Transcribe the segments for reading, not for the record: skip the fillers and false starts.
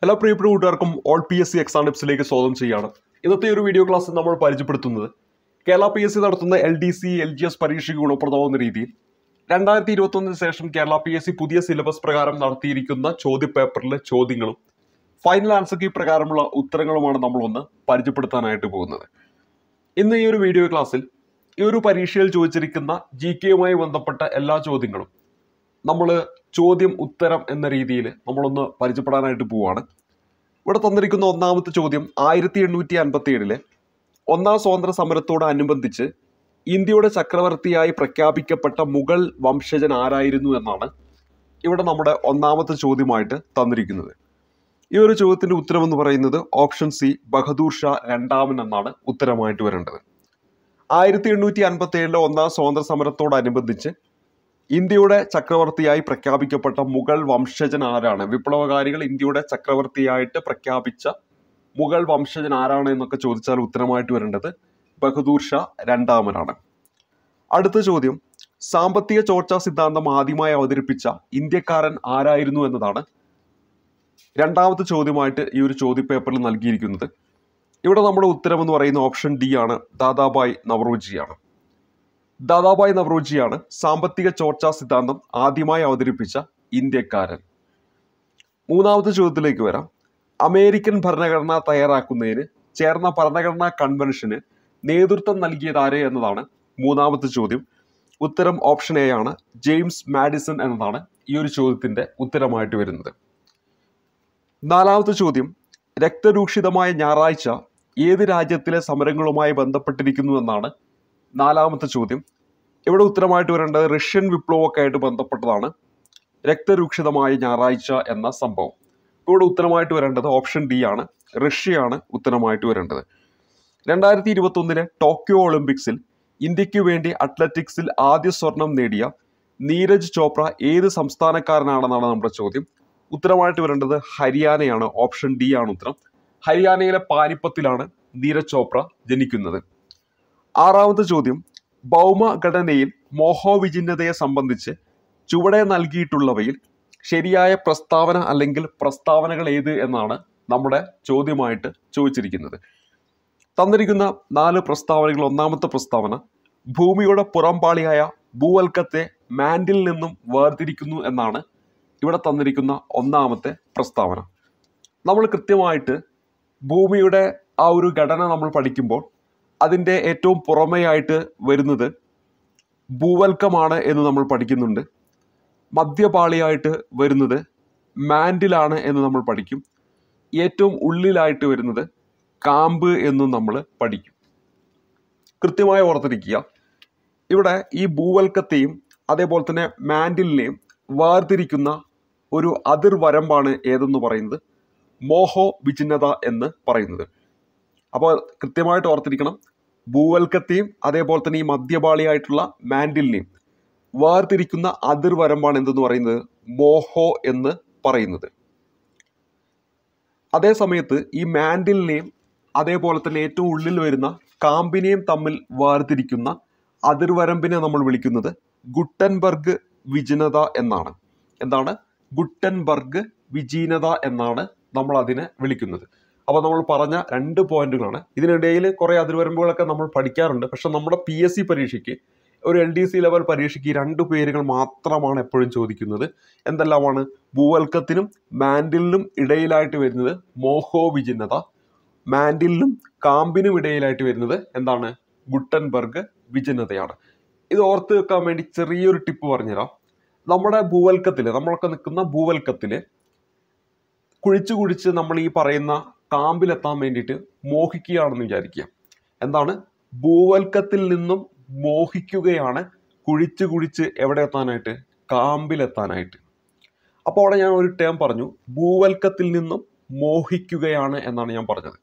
എല്ലാ പ്രിയപ്പെട്ട കൂട്ടുകാർക്കും ഓൾ PSC എക്സാം ടിപ്സിലേക്ക് സ്വാഗതം ചെയ്യാണ്. ഇന്നത്തെ ഒരു വീഡിയോ ക്ലാസ്സിൽ നമ്മൾ പരിചയപ്പെടുത്തുന്നത് കേരള PSC നടത്തുന്ന LDC LGS പരീക്ഷയ്ക്ക് ഗുണപ്രദമാകുന്ന രീതിയിൽ 2021 ശേഷം കേരള PSC പുതിയ സിലബസ് പ്രകാരം നടത്തിയിരിക്കുന്ന ചോദ്യപേപ്പറിലെ ചോദ്യങ്ങളും ഫൈനൽ ആൻസർ കീ പ്രകാരമുള്ള ഉത്തരങ്ങളുമാണ് നമ്മളൊന്ന് പരിചയപ്പെടുത്താനായിട്ട് പോകുന്നത്. ഇന്ന് ഈ ഒരു വീഡിയോ ക്ലാസ്സിൽ ഈ ഒരു പരീക്ഷയിൽ ചോദിച്ചിരിക്കുന്ന GKയുമായി ബന്ധപ്പെട്ട എല്ലാ ചോദ്യങ്ങളും നമ്മൾ ചോദ്യം ഉത്തരം എന്ന രീതിയിൽ നമ്മളൊന്ന് പരിചയപ്പെടാനായിട്ട് പോവുകയാണ്. ഇവിടെ തന്നിരിക്കുന്ന ഒന്നാമത്തെ ചോദ്യം 1857 ഒന്നാം സ്വാതന്ത്ര്യ സമരത്തോടനുബന്ധിച്ച് ഇന്ത്യയുടെ ചക്രവർത്തിയായി പ്രഖ്യാപിക്കപ്പെട്ട മുഗൾ വംശജൻ ആരായിരുന്നു എന്നാണ് ഇവിടെ നമ്മുടെ ഒന്നാമത്തെ ചോദ്യമായിട്ട് തന്നിരിക്കുന്നത്. ഈ ഒരു ചോദ്യത്തിന്റെ ഉത്തരം എന്ന് പറയുന്നത് ഓപ്ഷൻ സി ബഹദൂർ ഷാ രണ്ടാമൻ എന്നാണ് ഉത്തരമായിട്ട് വരേണ്ടത്. 1857 ഒന്നാം സ്വാതന്ത്ര്യ സമരത്തോടനുബന്ധിച്ച് ഇന്ത്യയുടെ ചക്രവർത്തിയായി പ്രഖ്യാപിക്കപ്പെട്ട മുഗൾ വംശജൻ ആരാണ്, വിപ്ലവകാരികൾ ഇന്ത്യയുടെ ചക്രവർത്തിയായിട്ട് പ്രഖ്യാപിച്ച മുഗൾ വംശജൻ ആരാണ് എന്നൊക്കെ ചോദിച്ചാൽ ഉത്തരമായിട്ട് വരേണ്ടത് ബഹദൂർ ഷാ രണ്ടാമനാണ്. അടുത്ത ചോദ്യം, സാമ്പത്തിക ചോർച്ചാ സിദ്ധാന്തം ആദ്യമായി അവതരിപ്പിച്ച ഇന്ത്യക്കാരൻ ആരായിരുന്നു എന്നതാണ് രണ്ടാമത്തെ ചോദ്യമായിട്ട് ഈ ഒരു ചോദ്യപേപ്പറിൽ നൽകിയിരിക്കുന്നത്. ഇവിടെ നമ്മുടെ ഉത്തരം എന്ന് പറയുന്ന ഓപ്ഷൻ ഡി ആണ്, ദാദാഭായ് നവറോജിയാണ്. ദാദാഭായ് നവറോജിയാണ് സാമ്പത്തിക ചോർച്ചാ സിദ്ധാന്തം ആദ്യമായി അവതരിപ്പിച്ച ഇന്ത്യക്കാരൻ. മൂന്നാമത്തെ ചോദ്യത്തിലേക്ക് വരാം. അമേരിക്കൻ ഭരണഘടന തയ്യാറാക്കുന്നതിന് ചേർന്ന ഭരണഘടനാ കൺവെൻഷന് നേതൃത്വം നൽകിയത് ആര് എന്നതാണ് മൂന്നാമത്തെ ചോദ്യം. ഉത്തരം ഓപ്ഷൻ എ ആണ്, ജെയിംസ് മാഡിസൺ എന്നതാണ് ഈ ഒരു ചോദ്യത്തിന്റെ ഉത്തരമായിട്ട് വരുന്നത്. നാലാമത്തെ ചോദ്യം, രക്തരൂക്ഷിതമായ ഞായറാഴ്ച ഏത് രാജ്യത്തിലെ സമരങ്ങളുമായി ബന്ധപ്പെട്ടിരിക്കുന്നു എന്നാണ് നാലാമത്തെ ചോദ്യം. ഇവിടെ ഉത്തരമായിട്ട് വരേണ്ടത് റഷ്യൻ വിപ്ലവമൊക്കെ ആയിട്ട് ബന്ധപ്പെട്ടതാണ് രക്തരൂക്ഷിതമായ ഞായറാഴ്ച എന്ന സംഭവം. ഇവിടെ ഉത്തരമായിട്ട് വരേണ്ടത് ഓപ്ഷൻ ഡി ആണ്, റഷ്യയാണ് ഉത്തരമായിട്ട് വരേണ്ടത്. 2021 ടോക്കിയോ ഒളിമ്പിക്സിൽ ഇന്ത്യക്ക് വേണ്ടി അത്ലറ്റിക്സിൽ ആദ്യ സ്വർണം നേടിയ നീരജ് ചോപ്ര ഏത് സംസ്ഥാനക്കാരനാണെന്നാണ് നമ്മുടെ ചോദ്യം. ഉത്തരമായിട്ട് വരേണ്ടത് ഹരിയാനയാണ്, ഓപ്ഷൻ ഡി ആണ് ഉത്തരം. ഹരിയാനയിലെ പാനിപ്പത്തിലാണ് നീരജ് ചോപ്ര ജനിക്കുന്നത്. ആറാമത്തെ ചോദ്യം, ഭൗമഘടനയിൽ മോഹോവിഛിന്നതയെ സംബന്ധിച്ച് ചുവടെ നൽകിയിട്ടുള്ളവയിൽ ശരിയായ പ്രസ്താവന അല്ലെങ്കിൽ പ്രസ്താവനകൾ ഏത് എന്നാണ് നമ്മുടെ ചോദ്യമായിട്ട് ചോദിച്ചിരിക്കുന്നത്. തന്നിരിക്കുന്ന 4 പ്രസ്താവനകൾ. ഒന്നാമത്തെ പ്രസ്താവന, ഭൂമിയുടെ പുറംപാളിയായ ഭൂവൽക്കത്തെ മാൻഡിൽ നിന്നും വേർതിരിക്കുന്നു എന്നാണ് ഇവിടെ തന്നിരിക്കുന്ന ഒന്നാമത്തെ പ്രസ്താവന. നമ്മൾ കൃത്യമായിട്ട് ഭൂമിയുടെ ആ ഒരു ഘടന നമ്മൾ പഠിക്കുമ്പോൾ അതിൻ്റെ ഏറ്റവും പുറമെയായിട്ട് വരുന്നത് ഭൂവൽക്കമാണ് എന്ന് നമ്മൾ പഠിക്കുന്നുണ്ട്. മധ്യപാളിയായിട്ട് വരുന്നത് മാൻഡിലാണ് എന്ന് നമ്മൾ പഠിക്കും. ഏറ്റവും ഉള്ളിലായിട്ട് വരുന്നത് കാമ്പ് എന്നും നമ്മൾ പഠിക്കും. കൃത്യമായി ഓർത്തിരിക്കുക, ഇവിടെ ഈ ഭൂവൽക്കത്തെയും അതേപോലെ തന്നെ മാൻഡിലിനെയും വേർതിരിക്കുന്ന ഒരു അതിർവരമ്പാണ് ഏതെന്ന് പറയുന്നത് മോഹോവിഛിന്നത എന്ന് പറയുന്നത്. അപ്പോൾ കൃത്യമായിട്ട് ഓർത്തിരിക്കണം, ഭൂവൽക്കത്തെയും അതേപോലെ തന്നെ ഈ മധ്യപാളിയായിട്ടുള്ള മാൻഡിലിനെയും വേർതിരിക്കുന്ന അതിർവരമ്പാണ് എന്തെന്ന് പറയുന്നത് മോഹോ എന്ന് പറയുന്നത്. അതേ സമയത്ത് ഈ മാൻഡിലിനെയും അതേപോലെ തന്നെ ഏറ്റവും ഉള്ളിൽ വരുന്ന കാമ്പിനെയും തമ്മിൽ വേർതിരിക്കുന്ന അതിർവരമ്പിനെ നമ്മൾ വിളിക്കുന്നത് ഗുട്ടൻബർഗ് വിജീനത എന്നാണ്. എന്താണ് ഗുട്ടൻബർഗ് വിജീനത എന്നാണ് നമ്മൾ അതിനെ വിളിക്കുന്നത്. അപ്പോൾ നമ്മൾ പറഞ്ഞ 2 പോയിന്റുകളാണ്. ഇതിനിടയിൽ കുറേ അതിർവരമ്പുകളൊക്കെ നമ്മൾ പഠിക്കാറുണ്ട്. പക്ഷെ നമ്മുടെ PSC പരീക്ഷയ്ക്ക് ഒരു LDC ലെവൽ പരീക്ഷയ്ക്ക് ഈ 2 പേരുകൾ മാത്രമാണ് എപ്പോഴും ചോദിക്കുന്നത്. എന്തെല്ലാമാണ്? ഭൂവൽക്കത്തിനും മാൻഡിലിനും ഇടയിലായിട്ട് വരുന്നത് മോഹോവിഛിന്നത, മാൻഡിലിനും കാമ്പിനും ഇടയിലായിട്ട് വരുന്നത് എന്താണ് ഗുട്ടൻബർഗ് വിജീനതയാണ്. ഇത് ഓർത്ത് വെക്കാൻ വേണ്ടി ചെറിയൊരു ടിപ്പ് പറഞ്ഞുതരാം. നമ്മുടെ ഭൂവൽക്കത്തിൽ, നമ്മളൊക്കെ നിൽക്കുന്ന ഭൂവൽക്കത്തിൽ കുഴിച്ച് നമ്മൾ ഈ പറയുന്ന കാമ്പിലെത്താൻ വേണ്ടിയിട്ട് മോഹിക്കുകയാണെന്ന് വിചാരിക്കുക. എന്താണ്? ഭൂവൽക്കത്തിൽ നിന്നും മോഹിക്കുകയാണ് കുഴിച്ച് എവിടെ എത്താനായിട്ട്? കാമ്പിലെത്താനായിട്ട്. അപ്പോൾ അവിടെ ഞാൻ ഒരു ടേം പറഞ്ഞു, ഭൂവൽക്കത്തിൽ നിന്നും മോഹിക്കുകയാണ് എന്നാണ് ഞാൻ പറഞ്ഞത്.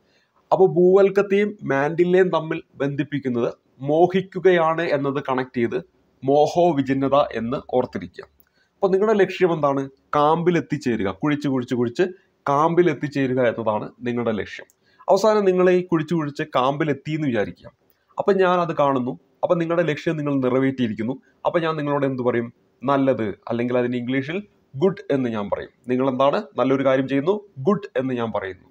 അപ്പോൾ ഭൂവൽക്കത്തെയും മാൻഡിലിനെയും തമ്മിൽ ബന്ധിപ്പിക്കുന്നത് മോഹിക്കുകയാണ് എന്നത് കണക്ട് ചെയ്ത് മോഹോവിഛിന്നത എന്ന് ഓർത്തിരിക്കുക. അപ്പോൾ നിങ്ങളുടെ ലക്ഷ്യം എന്താണ്? കാമ്പിൽ എത്തിച്ചേരുക, കുഴിച്ച് കാമ്പിൽ എത്തിച്ചേരുക എന്നതാണ് നിങ്ങളുടെ ലക്ഷ്യം. അവസാനം നിങ്ങൾ ഈ കുഴിച്ച് കാമ്പിൽ എത്തി എന്ന് വിചാരിക്കുക. അപ്പം ഞാൻ അത് കാണുന്നു, അപ്പം നിങ്ങളുടെ ലക്ഷ്യം നിങ്ങൾ നിറവേറ്റിയിരിക്കുന്നു. അപ്പം ഞാൻ നിങ്ങളോട് എന്ത് പറയും? നല്ലത്, അല്ലെങ്കിൽ അതിന് ഇംഗ്ലീഷിൽ ഗുഡ് എന്ന് ഞാൻ പറയും. നിങ്ങൾ എന്താണ് നല്ലൊരു കാര്യം ചെയ്യുന്നു, ഗുഡ് എന്ന് ഞാൻ പറയുന്നു.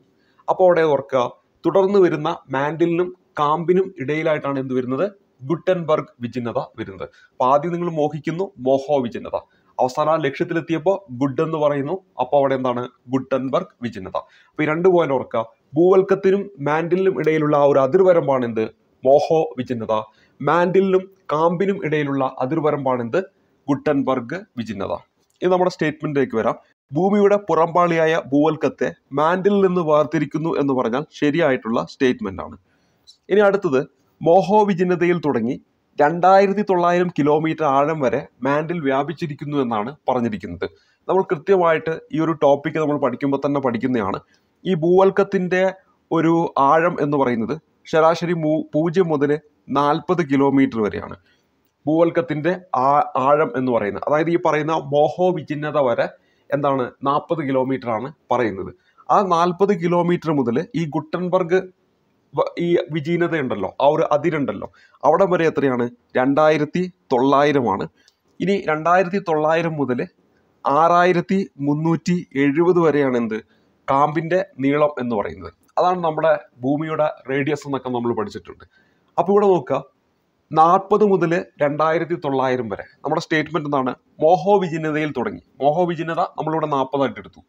അപ്പോൾ അവിടെ ഓർക്കുക, തുടർന്ന് വരുന്ന മാൻഡിലിനും കാമ്പിനും ഇടയിലായിട്ടാണ് എന്ത് വരുന്നത്, ഗുട്ടൻബർഗ് വിചിന്നത വരുന്നത്. അപ്പൊ ആദ്യം നിങ്ങൾ മോഹിക്കുന്നു, മോഹോ വിചിന്നത. അവസാന ലക്ഷ്യത്തിലെത്തിയപ്പോൾ ഗുഡ് എന്ന് പറയുന്നു. അപ്പോൾ അവിടെ എന്താണ്, ഗുട്ടൻബർഗ് വിചിന്നത. അപ്പൊ ഈ 2 പോയിന്റ് ഓർക്കുക. ഭൂവൽക്കത്തിനും മാൻഡിലിനും ഇടയിലുള്ള ആ ഒരു അതിർവരമ്പാണ് എന്ത്, മോഹോ വിചിന്നത. മാൻഡിലിനും കാമ്പിനും ഇടയിലുള്ള അതിർവരമ്പാണ് എന്ത്, ഗുട്ടൻബർഗ് വിചിന്നത. ഇത് നമ്മുടെ സ്റ്റേറ്റ്മെന്റിലേക്ക് വരാം. ഭൂമിയുടെ പുറംപാളിയായ ഭൂവൽക്കത്തെ മാൻഡിലിൽ നിന്ന് വേർതിരിക്കുന്നു എന്ന് പറഞ്ഞാൽ ശരിയായിട്ടുള്ള സ്റ്റേറ്റ്മെന്റ് ആണ്. ഇനി അടുത്തത്, മോഹോ വിചിന്നതയിൽ തുടങ്ങി 2900 കിലോമീറ്റർ ആഴം വരെ മാൻഡിൽ വ്യാപിച്ചിരിക്കുന്നു എന്നാണ് പറഞ്ഞിരിക്കുന്നത്. നമ്മൾ കൃത്യമായിട്ട് ഈ ഒരു ടോപ്പിക്ക് നമ്മൾ പഠിക്കുമ്പോൾ തന്നെ പഠിക്കുന്നതാണ്. ഈ ഭൂവൽക്കത്തിന്റെ ഒരു ആഴം എന്ന് പറയുന്നത് ശരാശരി 0 മുതൽ 40 കിലോമീറ്റർ വരെയാണ്. ഭൂവൽക്കത്തിന്റെ ആഴം എന്ന് പറയുന്നത്, അതായത് ഈ പറയുന്ന മോഹോ വിചിന്നത വരെ എന്താണ്, 40 കിലോമീറ്റർ ആണ് പറയുന്നത്. ആ 40 കിലോമീറ്റർ മുതൽ ഈ ഗുട്ടൻബർഗ് ഈ വിജീനത ഉണ്ടല്ലോ, ആ ഒരു അതിരുണ്ടല്ലോ, അവിടെ വരെ എത്രയാണ്, 2900 ആണ്. ഇനി 2900 മുതൽ 6370 വരെയാണ് എന്ത്, കാമ്പിന്റെ നീളം എന്ന് പറയുന്നത്. അതാണ് നമ്മുടെ ഭൂമിയുടെ റേഡിയസ് എന്നൊക്കെ നമ്മൾ പഠിച്ചിട്ടുണ്ട്. അപ്പോൾ ഇവിടെ നോക്കുക, 40 മുതൽ 2900 വരെ നമ്മുടെ സ്റ്റേറ്റ്മെന്റ് എന്താണ്, മോഹോ വിചിന്നതയിൽ തുടങ്ങി. മോഹോ വിചിന്നത നമ്മളിവിടെ 40 ആയിട്ട് എടുത്തു.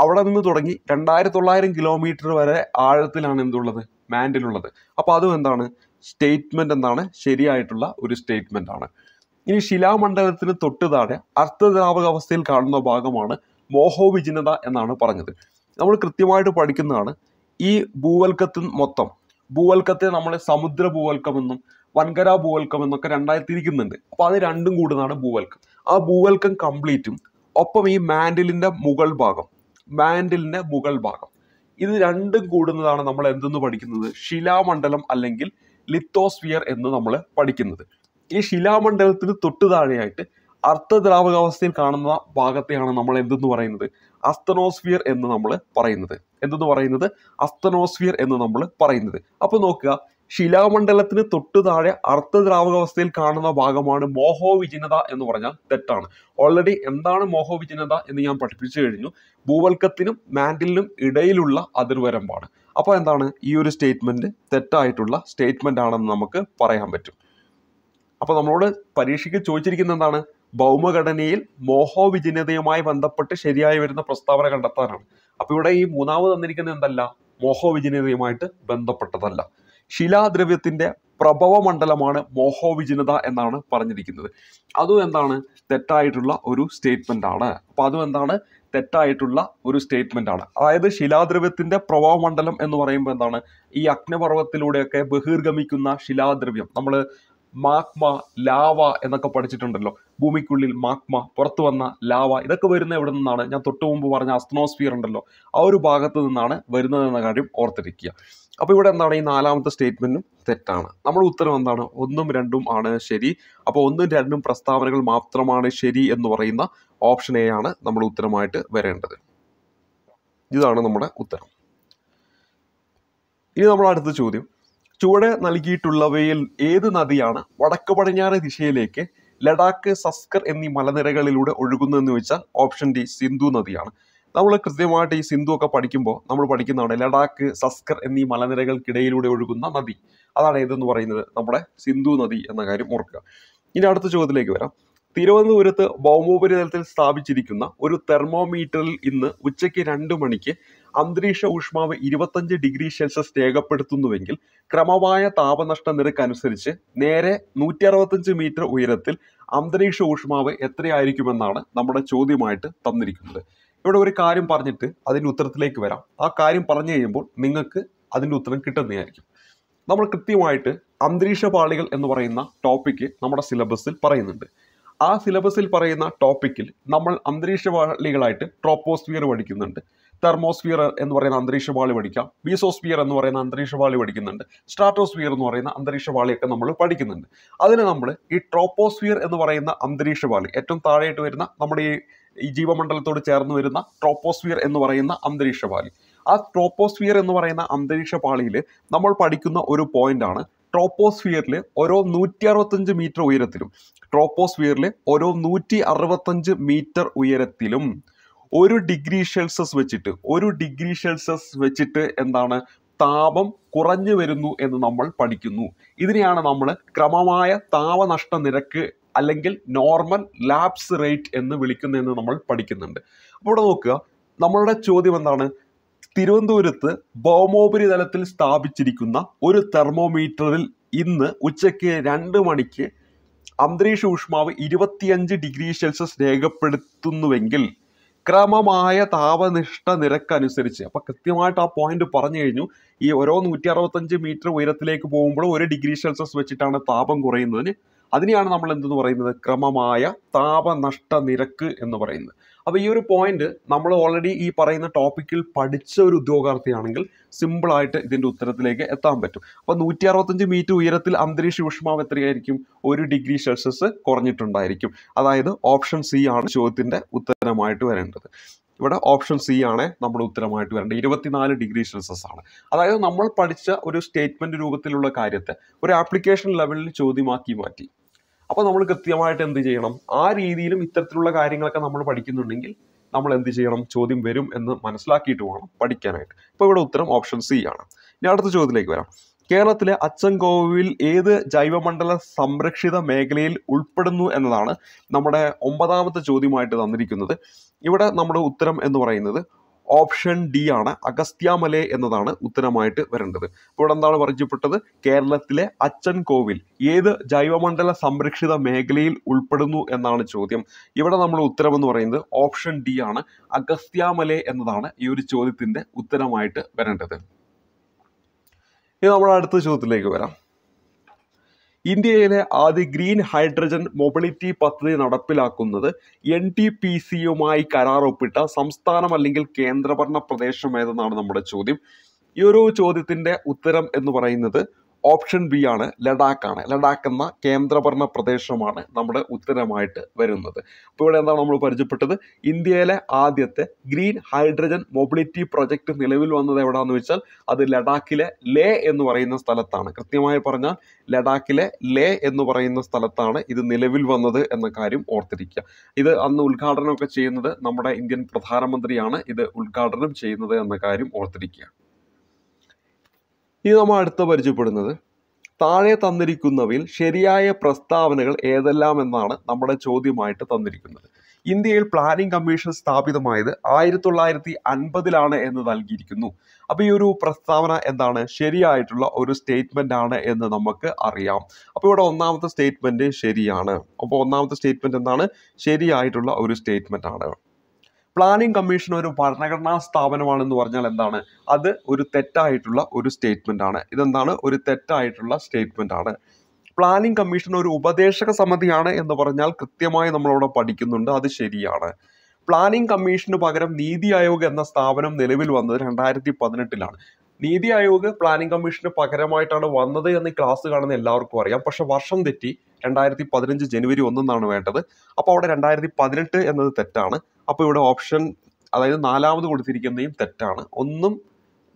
അവിടെ നിന്ന് തുടങ്ങി 2900 കിലോമീറ്റർ വരെ ആഴത്തിലാണ് എന്തുള്ളത്, മാൻഡിലുള്ളത്. അപ്പോൾ അതും എന്താണ്, സ്റ്റേറ്റ്മെന്റ് എന്താണ്, ശരിയായിട്ടുള്ള ഒരു സ്റ്റേറ്റ്മെന്റ് ആണ്. ഇനി ശിലാമണ്ഡലത്തിന് തൊട്ട് താഴെ അർദ്ധദ്രാവക അവസ്ഥയിൽ കാണുന്ന ഭാഗമാണ് മോഹോ വിചിന്നത എന്നാണ് പറഞ്ഞത്. നമ്മൾ കൃത്യമായിട്ട് പഠിക്കുന്നതാണ്. ഈ ഭൂവൽക്കത്തെ നമ്മൾ സമുദ്ര ഭൂവൽക്കം എന്നും വൻകര ഭൂവൽക്കം എന്നൊക്കെ 2 തിരിക്കുന്നുണ്ട്. അപ്പൊ അത് രണ്ടും കൂടുന്നതാണ് ഭൂവൽക്കം. ആ ഭൂവൽക്കം കംപ്ലീറ്റും ഒപ്പം ഈ മാൻഡിലിന്റെ മുകൾ ഭാഗം ഇത് രണ്ടും കൂടുന്നതാണ് നമ്മൾ എന്തെന്ന് പഠിക്കുന്നത്, ശിലാമണ്ഡലം അല്ലെങ്കിൽ ലിത്തോസ്ഫിയർ എന്ന് നമ്മൾ പഠിക്കുന്നത്. ഈ ശിലാമണ്ഡലത്തിന് തൊട്ടു താഴെയായിട്ട് അർദ്ധദ്രാവകാവസ്ഥയിൽ കാണുന്ന ഭാഗത്തെയാണ് നമ്മൾ എന്തെന്ന് പറയുന്നത്, അസ്തനോസ്ഫിയർ എന്ന് നമ്മൾ പറയുന്നത്. അസ്തനോസ്ഫിയർ എന്ന് നമ്മൾ പറയുന്നത്. അപ്പൊ നോക്കുക, ശിലാമണ്ഡലത്തിന് തൊട്ടു താഴെ അർദ്ധദ്രാവകാവസ്ഥയിൽ കാണുന്ന ഭാഗമാണ് മോഹോ വിചിന്നത എന്ന് പറഞ്ഞാൽ തെറ്റാണ്. ഓൾറെഡി എന്താണ് മോഹോ വിചിന്നത എന്ന് ഞാൻ പഠിപ്പിച്ചു കഴിഞ്ഞു. ഭൂവൽക്കത്തിനും മാൻഡിലിനും ഇടയിലുള്ള അതിർവരമ്പാണ്. അപ്പൊ എന്താണ്, ഈ ഒരു സ്റ്റേറ്റ്മെന്റ് തെറ്റായിട്ടുള്ള സ്റ്റേറ്റ്മെന്റ് ആണെന്ന് നമുക്ക് പറയാൻ പറ്റും. അപ്പൊ നമ്മളോട് പരീക്ഷയ്ക്ക് ചോദിച്ചിരിക്കുന്നത് എന്താണ്, ഭൗമഘടനയിൽ മോഹോ വിചിന്നതയുമായി ബന്ധപ്പെട്ട് ശരിയായി വരുന്ന പ്രസ്താവന കണ്ടെത്താനാണ്. അപ്പൊ ഇവിടെ ഈ മൂന്നാമത് തന്നിരിക്കുന്നത് എന്തല്ല, മോഹോ വിചിന്നതയുമായിട്ട് ബന്ധപ്പെട്ടതല്ല. ശിലാദ്രവ്യത്തിന്റെ പ്രഭവ മണ്ഡലമാണ് മോഹോ വിചിന്നത എന്നാണ് പറഞ്ഞിരിക്കുന്നത്. അതും എന്താണ്, തെറ്റായിട്ടുള്ള ഒരു സ്റ്റേറ്റ്മെന്റ് ആണ്. അപ്പൊ അതും എന്താണ്, തെറ്റായിട്ടുള്ള ഒരു സ്റ്റേറ്റ്മെന്റ് ആണ്. അതായത് ശിലാദ്രവ്യത്തിന്റെ പ്രഭവ മണ്ഡലം എന്ന് പറയുമ്പോൾ എന്താണ്, ഈ അഗ്നിപർവ്വതത്തിലൂടെയൊക്കെ ബഹിർഗമിക്കുന്ന ശിലാദ്രവ്യം, നമ്മൾ മാഗ്മ, ലാവ എന്നൊക്കെ പഠിച്ചിട്ടുണ്ടല്ലോ. ഭൂമിക്കുള്ളിൽ മാഗ്മ, പുറത്തു വന്ന ലാവ, ഇതൊക്കെ വരുന്നത് എവിടെ നിന്നാണ്, ഞാൻ തൊട്ടു മുമ്പ് പറഞ്ഞ അസ്തനോസ്ഫിയർ ഉണ്ടല്ലോ, ആ ഒരു ഭാഗത്ത് നിന്നാണ് വരുന്നത് എന്ന കാര്യം ഓർത്തിരിക്കുക. അപ്പൊ ഇവിടെ എന്താണ്, ഈ 4ാമത്തെ സ്റ്റേറ്റ്മെന്റും തെറ്റാണ്. നമ്മുടെ ഉത്തരം എന്താണ്, 1ഉം 2ഉം ആണ് ശരി. അപ്പോൾ 1ഉം 2ഉം പ്രസ്താവനകൾ മാത്രമാണ് ശരി എന്ന് പറയുന്ന ഓപ്ഷൻ എ ആണ് നമ്മുടെ ഉത്തരമായിട്ട് വരേണ്ടത്. ഇതാണ് നമ്മുടെ ഉത്തരം. ഇനി നമ്മൾ അടുത്ത ചോദ്യം, ചുവടെ നൽകിയിട്ടുള്ളവയിൽ ഏത് നദിയാണ് വടക്ക് പടിഞ്ഞാറ് ദിശയിലേക്ക് ലഡാക്ക്, സസ്കർ എന്നീ മലനിരകളിലൂടെ ഒഴുകുന്നതെന്ന് ചോദിച്ചാൽ ഓപ്ഷൻ ഡി, സിന്ധു നദിയാണ്. നമ്മൾ കൃത്യമായിട്ട് ഈ സിന്ധു ഒക്കെ പഠിക്കുമ്പോൾ നമ്മൾ പഠിക്കുന്നതാണ് ലഡാക്ക്, സസ്കർ എന്നീ മലനിരകൾക്കിടയിലൂടെ ഒഴുകുന്ന നദി. അതാണ് ഏതെന്ന് പറയുന്നത്, നമ്മുടെ സിന്ധു നദി എന്ന കാര്യം ഓർക്കുക. ഇനി അടുത്ത ചോദ്യത്തിലേക്ക് വരാം. തിരുവനന്തപുരത്ത് ഭൗമോപരിതലത്തിൽ സ്ഥാപിച്ചിരിക്കുന്ന ഒരു തെർമോമീറ്ററിൽ ഇന്ന് ഉച്ചയ്ക്ക് 2 മണിക്ക് അന്തരീക്ഷ ഊഷ്മാവ് 25 ഡിഗ്രി സെൽഷ്യസ് രേഖപ്പെടുത്തുന്നുവെങ്കിൽ ക്രമമായ താപനഷ്ട നിരക്ക് അനുസരിച്ച് നേരെ 165 മീറ്റർ ഉയരത്തിൽ അന്തരീക്ഷ ഊഷ്മാവ് എത്രയായിരിക്കുമെന്നാണ് നമ്മുടെ ചോദ്യമായിട്ട് തന്നിരിക്കുന്നത്. ഇവിടെ ഒരു കാര്യം പറഞ്ഞിട്ട് അതിൻ്റെ ഉത്തരത്തിലേക്ക് വരാം. ആ കാര്യം പറഞ്ഞു കഴിയുമ്പോൾ നിങ്ങൾക്ക് അതിൻ്റെ ഉത്തരം കിട്ടുന്നതായിരിക്കും. നമ്മൾ കൃത്യമായിട്ട് അന്തരീക്ഷ പാളികൾ എന്ന് പറയുന്ന ടോപ്പിക്ക് നമ്മുടെ സിലബസിൽ പറയുന്നുണ്ട്. ആ സിലബസിൽ പറയുന്ന ടോപ്പിക്കിൽ നമ്മൾ അന്തരീക്ഷ പാളികളായിട്ട് ട്രോപ്പോസ്ഫിയർ പഠിക്കുന്നുണ്ട്, തെർമോസ്ഫിയർ എന്ന് പറയുന്ന അന്തരീക്ഷ പാളി പഠിക്കാം, മീസോസ്ഫിയർ എന്ന് പറയുന്ന അന്തരീക്ഷ പാളി പഠിക്കുന്നുണ്ട്, സ്ട്രാറ്റോസ്ഫിയർ എന്ന് പറയുന്ന അന്തരീക്ഷ പാളിയൊക്കെ നമ്മൾ പഠിക്കുന്നുണ്ട്. അതിന് നമ്മൾ ഈ ട്രോപ്പോസ്ഫിയർ എന്ന് പറയുന്ന അന്തരീക്ഷ പാളി, ഏറ്റവും താഴെയായിട്ട് വരുന്ന നമ്മുടെ ഈ ജീവമണ്ഡലത്തോട് ചേർന്ന് വരുന്ന ട്രോപ്പോസ്ഫിയർ എന്ന് പറയുന്ന അന്തരീക്ഷ പാളി, ആ ട്രോപ്പോസ്ഫിയർ എന്ന് പറയുന്ന അന്തരീക്ഷ പാളിയിൽ നമ്മൾ പഠിക്കുന്ന ഒരു പോയിന്റ് ആണ് ട്രോപ്പോസ്ഫിയറിൽ ഓരോ 165 മീറ്റർ ഉയരത്തിലും ഓരോ 165 മീറ്റർ ഉയരത്തിലും 1 ഡിഗ്രി സെൽഷ്യസ് വെച്ചിട്ട് എന്താണ് താപം കുറഞ്ഞു വരുന്നു എന്ന് നമ്മൾ പഠിക്കുന്നു. ഇതിനെയാണ് നമ്മൾ ക്രമമായ താപനഷ്ട നിരക്ക് അല്ലെങ്കിൽ നോർമൽ ലാപ്സ് റേറ്റ് എന്ന് വിളിക്കുന്നതെന്ന് നമ്മൾ പഠിക്കുന്നുണ്ട്. അപ്പോൾ ഇവിടെ നോക്കുക, നമ്മളുടെ ചോദ്യം എന്താണ്? തിരുവനന്തപുരത്ത് ഭൗമോപരിതലത്തിൽ സ്ഥാപിച്ചിരിക്കുന്ന ഒരു തെർമോമീറ്ററിൽ ഇന്ന് ഉച്ചയ്ക്ക് 2 മണിക്ക് അന്തരീക്ഷ ഊഷ്മാവ് 25 ഡിഗ്രി സെൽഷ്യസ് രേഖപ്പെടുത്തുന്നുവെങ്കിൽ ക്രമമായ താപനിഷ്ഠ നിരക്ക് അനുസരിച്ച്, അപ്പൊ കൃത്യമായിട്ട് ആ പോയിന്റ് പറഞ്ഞു കഴിഞ്ഞു. ഈ ഓരോ 165 മീറ്റർ ഉയരത്തിലേക്ക് പോകുമ്പോൾ 1 ഡിഗ്രി സെൽഷ്യസ് വെച്ചിട്ടാണ് താപം കുറയുന്നതിന്. അതിനെയാണ് നമ്മൾ എന്തെന്ന് പറയുന്നത്? ക്രമമായ താപനഷ്ട നിരക്ക് എന്ന് പറയുന്നത്. അപ്പൊ ഈ ഒരു പോയിന്റ് നമ്മൾ ഓൾറെഡി ഈ പറയുന്ന ടോപ്പിക്കിൽ പഠിച്ച ഒരു ഉദ്യോഗാർത്ഥിയാണെങ്കിൽ സിമ്പിളായിട്ട് ഇതിന്റെ ഉത്തരത്തിലേക്ക് എത്താൻ പറ്റും. അപ്പൊ 165 മീറ്റർ ഉയരത്തിൽ അന്തരീക്ഷ ഊഷ്മാവ് എത്രയായിരിക്കും? 1 ഡിഗ്രി സെൽഷ്യസ് കുറഞ്ഞിട്ടുണ്ടായിരിക്കും. അതായത് ഓപ്ഷൻ സി ആണ് ചോദ്യത്തിന്റെ ഉത്തരമായിട്ട് വരേണ്ടത്. ഇവിടെ ഓപ്ഷൻ സി ആണ് നമ്മുടെ ഉത്തരമായിട്ട് വരേണ്ടത്. 24 ഡിഗ്രി സെൽഷ്യസ് ആണ്. അതായത് നമ്മൾ പഠിച്ച ഒരു സ്റ്റേറ്റ്മെന്റ് രൂപത്തിലുള്ള കാര്യത്തെ ഒരു ആപ്ലിക്കേഷൻ ലെവലിൽ ചോദ്യമാക്കി മാറ്റി. അപ്പോൾ നമ്മൾ കൃത്യമായിട്ട് എന്ത് ചെയ്യണം? ആ രീതിയിലും ഇത്തരത്തിലുള്ള കാര്യങ്ങളൊക്കെ നമ്മൾ പഠിക്കുന്നുണ്ടെങ്കിൽ നമ്മൾ എന്ത് ചെയ്യണം? ചോദ്യം വരും എന്ന് മനസ്സിലാക്കിയിട്ട് വേണം പഠിക്കാനായിട്ട്. ഇപ്പോൾ ഇവിടെ ഉത്തരം ഓപ്ഷൻ സി ആണ്. ഇനി അടുത്ത ചോദ്യത്തിലേക്ക് വരാം. കേരളത്തിലെ അച്ചൻകോവിൽ ഏത് ജൈവമണ്ഡല സംരക്ഷിത മേഖലയിൽ ഉൾപ്പെടുന്നു എന്നതാണ് നമ്മുടെ 9ാമത്തെ ചോദ്യമായിട്ട് തന്നിരിക്കുന്നത്. ഇവിടെ നമ്മുടെ ഉത്തരം എന്ന് പറയുന്നത് ഓപ്ഷൻ ഡി ആണ്. അഗസ്ത്യാമല എന്നതാണ് ഉത്തരമായിട്ട് വരേണ്ടത്. ഇപ്പോൾ ഇവിടെ എന്താണ് പരിചയപ്പെട്ടത്? കേരളത്തിലെ അച്ചൻകോവിൽ ഏത് ജൈവമണ്ഡല സംരക്ഷിത മേഖലയിൽ ഉൾപ്പെടുന്നു എന്നാണ് ചോദ്യം. ഇവിടെ നമ്മൾ ഉത്തരം എന്ന് പറയുന്നത് ഓപ്ഷൻ ഡി ആണ്. അഗസ്ത്യാമല എന്നതാണ് ഈ ഒരു ചോദ്യത്തിന്റെ ഉത്തരമായിട്ട് വരേണ്ടത്. ഇനി നമ്മൾ അടുത്ത ചോദ്യത്തിലേക്ക് വരാം. ഇന്ത്യയിലെ ആദ്യ ഗ്രീൻ ഹൈഡ്രജൻ മൊബിലിറ്റി പദ്ധതി നടപ്പിലാക്കുന്നത് NTPC-യുമായി കരാർ ഒപ്പിട്ട സംസ്ഥാനം അല്ലെങ്കിൽ കേന്ദ്രഭരണ പ്രദേശം ഏതെന്നാണ് നമ്മുടെ ചോദ്യം. ഈ ഒരു ചോദ്യത്തിന്റെ ഉത്തരം എന്ന് പറയുന്നത് ഓപ്ഷൻ ബി ആണ്. ലഡാക്ക് ആണ്. ലഡാക്ക് എന്ന കേന്ദ്രഭരണ പ്രദേശമാണ് നമ്മുടെ ഉത്തരമായിട്ട് വരുന്നത്. അപ്പോൾ ഇവിടെ എന്താണ് നമ്മൾ പരിചയപ്പെട്ടത്? ഇന്ത്യയിലെ ആദ്യത്തെ ഗ്രീൻ ഹൈഡ്രജൻ മൊബിലിറ്റി പ്രൊജക്ട് നിലവിൽ വന്നത് എവിടെയാണെന്ന് വെച്ചാൽ അത് ലഡാക്കിലെ ലേ എന്ന് പറയുന്ന സ്ഥലത്താണ്. കൃത്യമായി പറഞ്ഞാൽ ലഡാക്കിലെ ലേ എന്ന് പറയുന്ന സ്ഥലത്താണ് ഇത് നിലവിൽ വന്നത് എന്ന കാര്യം ഓർത്തിരിക്കുക. ഇത് അന്ന് ഉദ്ഘാടനമൊക്കെ ചെയ്യുന്നത് നമ്മുടെ ഇന്ത്യൻ പ്രധാനമന്ത്രിയാണ് ഇത് ഉദ്ഘാടനം ചെയ്യുന്നത് എന്ന കാര്യം ഓർത്തിരിക്കുക. ഇനി നമ്മൾ അടുത്ത പരിചയപ്പെടുന്നത് താഴെ തന്നിരിക്കുന്നവയിൽ ശരിയായ പ്രസ്താവനകൾ ഏതെല്ലാം എന്നാണ് നമ്മുടെ ചോദ്യമായിട്ട് തന്നിരിക്കുന്നത്. ഇന്ത്യയിൽ പ്ലാനിംഗ് കമ്മീഷൻ സ്ഥാപിതമായത് 1950 എന്ന് നൽകിയിരിക്കുന്നു. അപ്പോൾ ഈ ഒരു പ്രസ്താവന എന്താണ്? ശരിയായിട്ടുള്ള ഒരു സ്റ്റേറ്റ്മെന്റ് ആണ് എന്ന് നമുക്ക് അറിയാം. അപ്പോൾ ഇവിടെ 1ാമത്തെ സ്റ്റേറ്റ്മെന്റ് ശരിയാണ്. അപ്പോൾ 1ാമത്തെ സ്റ്റേറ്റ്മെന്റ് എന്താണ്? ശരിയായിട്ടുള്ള ഒരു സ്റ്റേറ്റ്മെന്റ് ആണ്. പ്ലാനിംഗ് കമ്മീഷൻ ഒരു ഭരണഘടനാ സ്ഥാപനമാണെന്ന് പറഞ്ഞാൽ എന്താണ്? അത് ഒരു തെറ്റായിട്ടുള്ള ഒരു സ്റ്റേറ്റ്മെന്റ് ആണ്. ഇതെന്താണ്? ഒരു തെറ്റായിട്ടുള്ള സ്റ്റേറ്റ്മെന്റ് ആണ്. പ്ലാനിംഗ് കമ്മീഷൻ ഒരു ഉപദേശക സമിതിയാണ് എന്ന് പറഞ്ഞാൽ കൃത്യമായി നമ്മളവിടെ പഠിക്കുന്നുണ്ട്. അത് ശരിയാണ്. പ്ലാനിംഗ് കമ്മീഷന് പകരം നീതി ആയോഗ് എന്ന സ്ഥാപനം നിലവിൽ വന്നത് 2018 നീതി ആയോഗ് പ്ലാനിംഗ് കമ്മീഷന് പകരമായിട്ടാണ് വന്നത് എന്ന് ക്ലാസ് കാണുന്ന എല്ലാവർക്കും അറിയാം. പക്ഷെ വർഷം തെറ്റി. 2015 ജനുവരി 1 വേണ്ടത്. അപ്പോൾ അവിടെ 2018 എന്നത് തെറ്റാണ്. അപ്പോൾ ഇവിടെ ഓപ്ഷൻ, അതായത് 4ാമത് കൊടുത്തിരിക്കുന്നതും തെറ്റാണ്. 1ഉം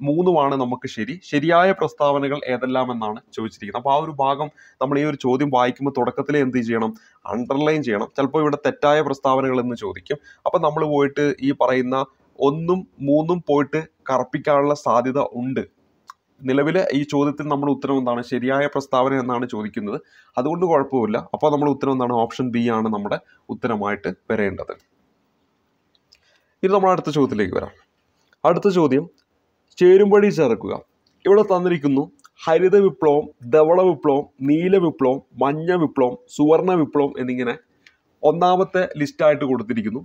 3ഉമാണ് നമുക്ക് ശരി. ശരിയായ പ്രസ്താവനകൾ ഏതെല്ലാം എന്നാണ് ചോദിച്ചിരിക്കുന്നത്. അപ്പോൾ ആ ഒരു ഭാഗം നമ്മൾ ഈ ഒരു ചോദ്യം വായിക്കുമ്പോൾ തുടക്കത്തിലേ എന്ത് ചെയ്യണം? അണ്ടർലൈൻ ചെയ്യണം. ചിലപ്പോൾ ഇവിടെ തെറ്റായ പ്രസ്താവനകൾ എന്ന് ചോദിക്കും. അപ്പം നമ്മൾ പോയിട്ട് ഈ പറയുന്ന 1ഉം 3ഉം പോയിട്ട് കറപ്പിക്കാനുള്ള സാധ്യത ഉണ്ട്. നിലവിൽ ഈ ചോദ്യത്തിൽ നമ്മുടെ ഉത്തരം എന്താണ്? ശരിയായ പ്രസ്താവന എന്നാണ് ചോദിക്കുന്നത്. അതുകൊണ്ട് കുഴപ്പമില്ല. അപ്പോൾ നമ്മുടെ ഉത്തരം എന്താണ്? ഓപ്ഷൻ ബി ആണ് നമ്മുടെ ഉത്തരമായിട്ട് വരേണ്ടത്. ഇനി നമ്മൾ അടുത്ത ചോദ്യത്തിലേക്ക് വരാം. അടുത്ത ചോദ്യം ചേരുംപടി ചേർക്കുക. ഇവിടെ തന്നിരിക്കുന്നു ഹരിത വിപ്ലവം, ധവള വിപ്ലവം, നീല വിപ്ലവം, മഞ്ഞ വിപ്ലവം, സുവർണ വിപ്ലവം എന്നിങ്ങനെ 1ാമത്തെ ലിസ്റ്റായിട്ട് കൊടുത്തിരിക്കുന്നു.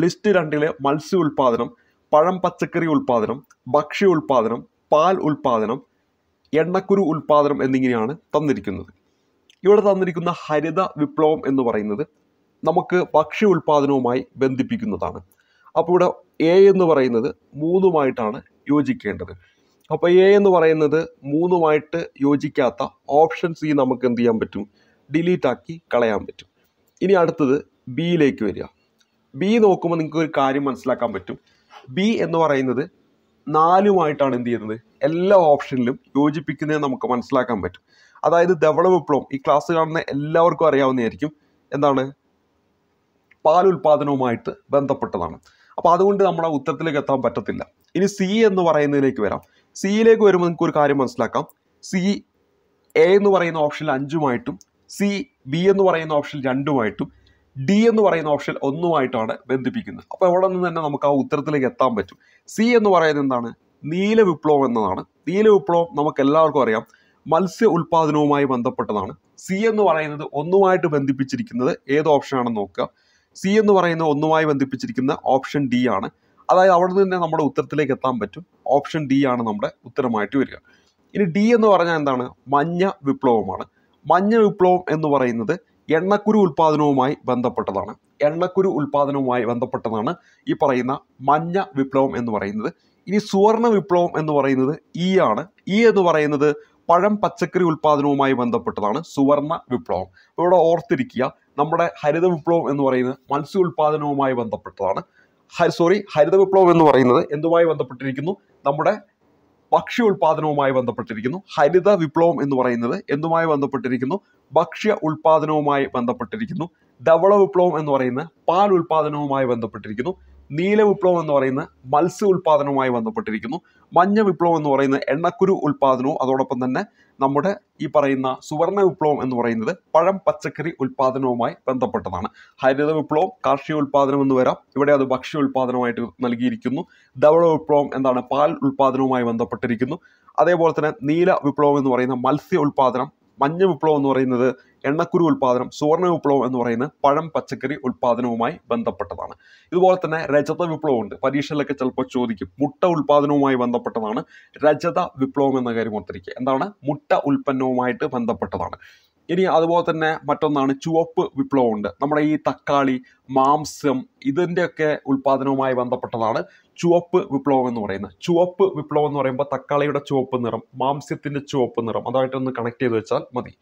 ലിസ്റ്റ് 2 മത്സ്യ ഉൽപാദനം, പഴം പച്ചക്കറി ഉൽപാദനം, ഭക്ഷ്യ ഉൽപാദനം, പാൽ ഉൽപാദനം, എണ്ണക്കുരു ഉൽപാദനം എന്നിങ്ങനെയാണ് തന്നിരിക്കുന്നത്. ഇവിടെ തന്നിരിക്കുന്ന ഹരിത വിപ്ലവം എന്ന് പറയുന്നത് നമുക്ക് ഭക്ഷ്യ ഉൽപാദനവുമായി ബന്ധിപ്പിക്കുന്നതാണ്. അപ്പോൾ ഇവിടെ എ എന്ന് പറയുന്നത് 3ഉമായിട്ടാണ് യോജിക്കേണ്ടത്. അപ്പോൾ എ എന്ന് പറയുന്നത് 3ഉമായിട്ട് യോജിക്കാത്ത ഓപ്ഷൻ സി നമുക്ക് എന്ത് ചെയ്യാൻ പറ്റും? ഡിലീറ്റ് ആക്കി കളയാൻ പറ്റും. ഇനി അടുത്തത് ബിയിലേക്ക് വരിക. ബി നോക്കുമ്പോൾ നിങ്ങൾക്ക് ഒരു കാര്യം മനസ്സിലാക്കാൻ പറ്റും. ബി എന്ന് പറയുന്നത് 4ഉമായിട്ടാണ് എന്ത് ചെയ്യുന്നത്? എല്ലാ ഓപ്ഷനിലും യോജിപ്പിക്കുന്നത് നമുക്ക് മനസ്സിലാക്കാൻ പറ്റും. അതായത് ധവള വിപ്ലവം ഈ ക്ലാസ് കാണുന്ന എല്ലാവർക്കും അറിയാവുന്നതായിരിക്കും. എന്താണ്? പാൽ ഉൽപാദനവുമായിട്ട് ബന്ധപ്പെട്ടതാണ്. അപ്പോൾ അതുകൊണ്ട് നമ്മുടെ ഉത്തരത്തിലേക്ക് എത്താൻ പറ്റത്തില്ല. ഇനി സി എന്ന് പറയുന്നതിലേക്ക് വരാം. സിയിലേക്ക് വരുമ്പോൾ നിങ്ങൾക്ക് ഒരു കാര്യം മനസ്സിലാക്കാം. സി എ എന്ന് പറയുന്ന ഓപ്ഷൻ 5ഉമായിട്ടും സി ബി എന്ന് പറയുന്ന ഓപ്ഷൻ 2ഉമായിട്ടും ഡി എന്ന് പറയുന്ന ഓപ്ഷൻ 1ഉമായിട്ടാണ് ബന്ധിപ്പിക്കുന്നത്. അപ്പോൾ ഇവിടെ നിന്ന് തന്നെ നമുക്ക് ആ ഉത്തരത്തിലേക്ക് എത്താൻ പറ്റും. സി എന്ന് പറയുന്നത് എന്താണ്? നീല വിപ്ലവം എന്നതാണ്. നീല വിപ്ലവം നമുക്ക് എല്ലാവർക്കും അറിയാം, മത്സ്യ ഉൽപാദനവുമായി ബന്ധപ്പെട്ടതാണ്. സി എന്ന് പറയുന്നത് 1ഉമായിട്ട് ബന്ധിപ്പിച്ചിരിക്കുന്നത് ഏത് ഓപ്ഷനാണെന്ന് നോക്കുക. സി എന്ന് പറയുന്നത് 1ഉമായി ബന്ധിപ്പിച്ചിരിക്കുന്ന ഓപ്ഷൻ ഡി ആണ്. അതായത് അവിടെ നിന്ന് തന്നെ നമ്മുടെ ഉത്തരത്തിലേക്ക് എത്താൻ പറ്റും. ഓപ്ഷൻ ഡി ആണ് നമ്മുടെ ഉത്തരമായിട്ട് വരിക. ഇനി ഡി എന്ന് പറഞ്ഞാൽ എന്താണ്? മഞ്ഞ വിപ്ലവമാണ്. മഞ്ഞ വിപ്ലവം എന്ന് പറയുന്നത് എണ്ണക്കുരു ഉൽപാദനവുമായി ബന്ധപ്പെട്ടതാണ്. എണ്ണക്കുരു ഉൽപാദനവുമായി ബന്ധപ്പെട്ടതാണ് ഈ പറയുന്ന മഞ്ഞ വിപ്ലവം എന്ന് പറയുന്നത്. ഇനി സുവർണ വിപ്ലവം എന്ന് പറയുന്നത് ഇ ആണ്. ഇ എന്ന് പറയുന്നത് പഴം പച്ചക്കറി ഉൽപാദനവുമായി ബന്ധപ്പെട്ടതാണ് സുവർണ വിപ്ലവം. അപ്പോൾ ഇവിടെ ഓർത്തിരിക്കുക, നമ്മുടെ ഹരിത വിപ്ലവം എന്ന് പറയുന്നത് മത്സ്യ ഉൽപാദനവുമായി ബന്ധപ്പെട്ടതാണ്. ഹരിത വിപ്ലവം എന്ന് പറയുന്നത് എന്തുമായി ബന്ധപ്പെട്ടിരിക്കുന്നു? നമ്മുടെ ഭക്ഷ്യ ഉൽപാദനവുമായി ബന്ധപ്പെട്ടിരിക്കുന്നു. ഹരിത വിപ്ലവം എന്ന് പറയുന്നത് എന്തുമായി ബന്ധപ്പെട്ടിരിക്കുന്നു? ഭക്ഷ്യ ഉൽപാദനവുമായി ബന്ധപ്പെട്ടിരിക്കുന്നു. ധവള വിപ്ലവം എന്ന് പറയുന്നത് പാൽ ഉൽപാദനവുമായി ബന്ധപ്പെട്ടിരിക്കുന്നു. നീല വിപ്ലവം എന്ന് പറയുന്നത് മത്സ്യ ഉൽപാദനവുമായി ബന്ധപ്പെട്ടിരിക്കുന്നു. മഞ്ഞ വിപ്ലവം എന്ന് പറയുന്നത് എണ്ണക്കുരു ഉൽപാദനവും അതോടൊപ്പം തന്നെ നമ്മുടെ ഈ പറയുന്ന സുവർണ വിപ്ലവം എന്ന് പറയുന്നത് പഴം പച്ചക്കറി ഉൽപാദനവുമായി ബന്ധപ്പെട്ടതാണ്. ഹരിത വിപ്ലവം കാർഷിക ഉൽപാദനം എന്ന് വരാം, ഇവിടെ അത് ഭക്ഷ്യ ഉൽപാദനമായിട്ട് നൽകിയിരിക്കുന്നു. ധവള വിപ്ലവം എന്താണ്? പാൽ ഉൽപാദനവുമായി ബന്ധപ്പെട്ടിരിക്കുന്നു. അതേപോലെ തന്നെ നീല വിപ്ലവം എന്ന് പറയുന്ന മത്സ്യ ഉൽപാദനം, മഞ്ഞ വിപ്ലവം എന്ന് പറയുന്നത് എണ്ണക്കുരു ഉൽപാദനം, സുവർണ വിപ്ലവം എന്ന് പറയുന്നത് പഴം പച്ചക്കറി ഉൽപാദനവുമായി ബന്ധപ്പെട്ടതാണ്. ഇതുപോലെ തന്നെ രജത വിപ്ലവം ഉണ്ട്, പരീക്ഷയിലൊക്കെ ചിലപ്പോൾ ചോദിക്കും. മുട്ട ഉൽപാദനവുമായി ബന്ധപ്പെട്ടതാണ് രജത വിപ്ലവം എന്ന കാര്യം ഓർത്തിരിക്കുക. എന്താണ്? മുട്ട ഉൽപ്പന്നവുമായിട്ട് ബന്ധപ്പെട്ടതാണ്. ഇനി അതുപോലെ തന്നെ മറ്റൊന്നാണ് ചുവപ്പ് വിപ്ലവം ഉണ്ട്. നമ്മുടെ ഈ തക്കാളി, മാംസം ഇതിൻ്റെയൊക്കെ ഉൽപാദനവുമായി ബന്ധപ്പെട്ടതാണ് ചുവപ്പ് വിപ്ലവം എന്ന് പറയുന്നത്. ചുവപ്പ് വിപ്ലവം എന്ന് പറയുമ്പോൾ തക്കാളിയുടെ ചുവപ്പ് നിറം, മാംസ്യത്തിൻ്റെ ചുവപ്പ് നിറം, അതായിട്ടൊന്ന് കണക്ട് ചെയ്ത് വെച്ചാൽ മതി.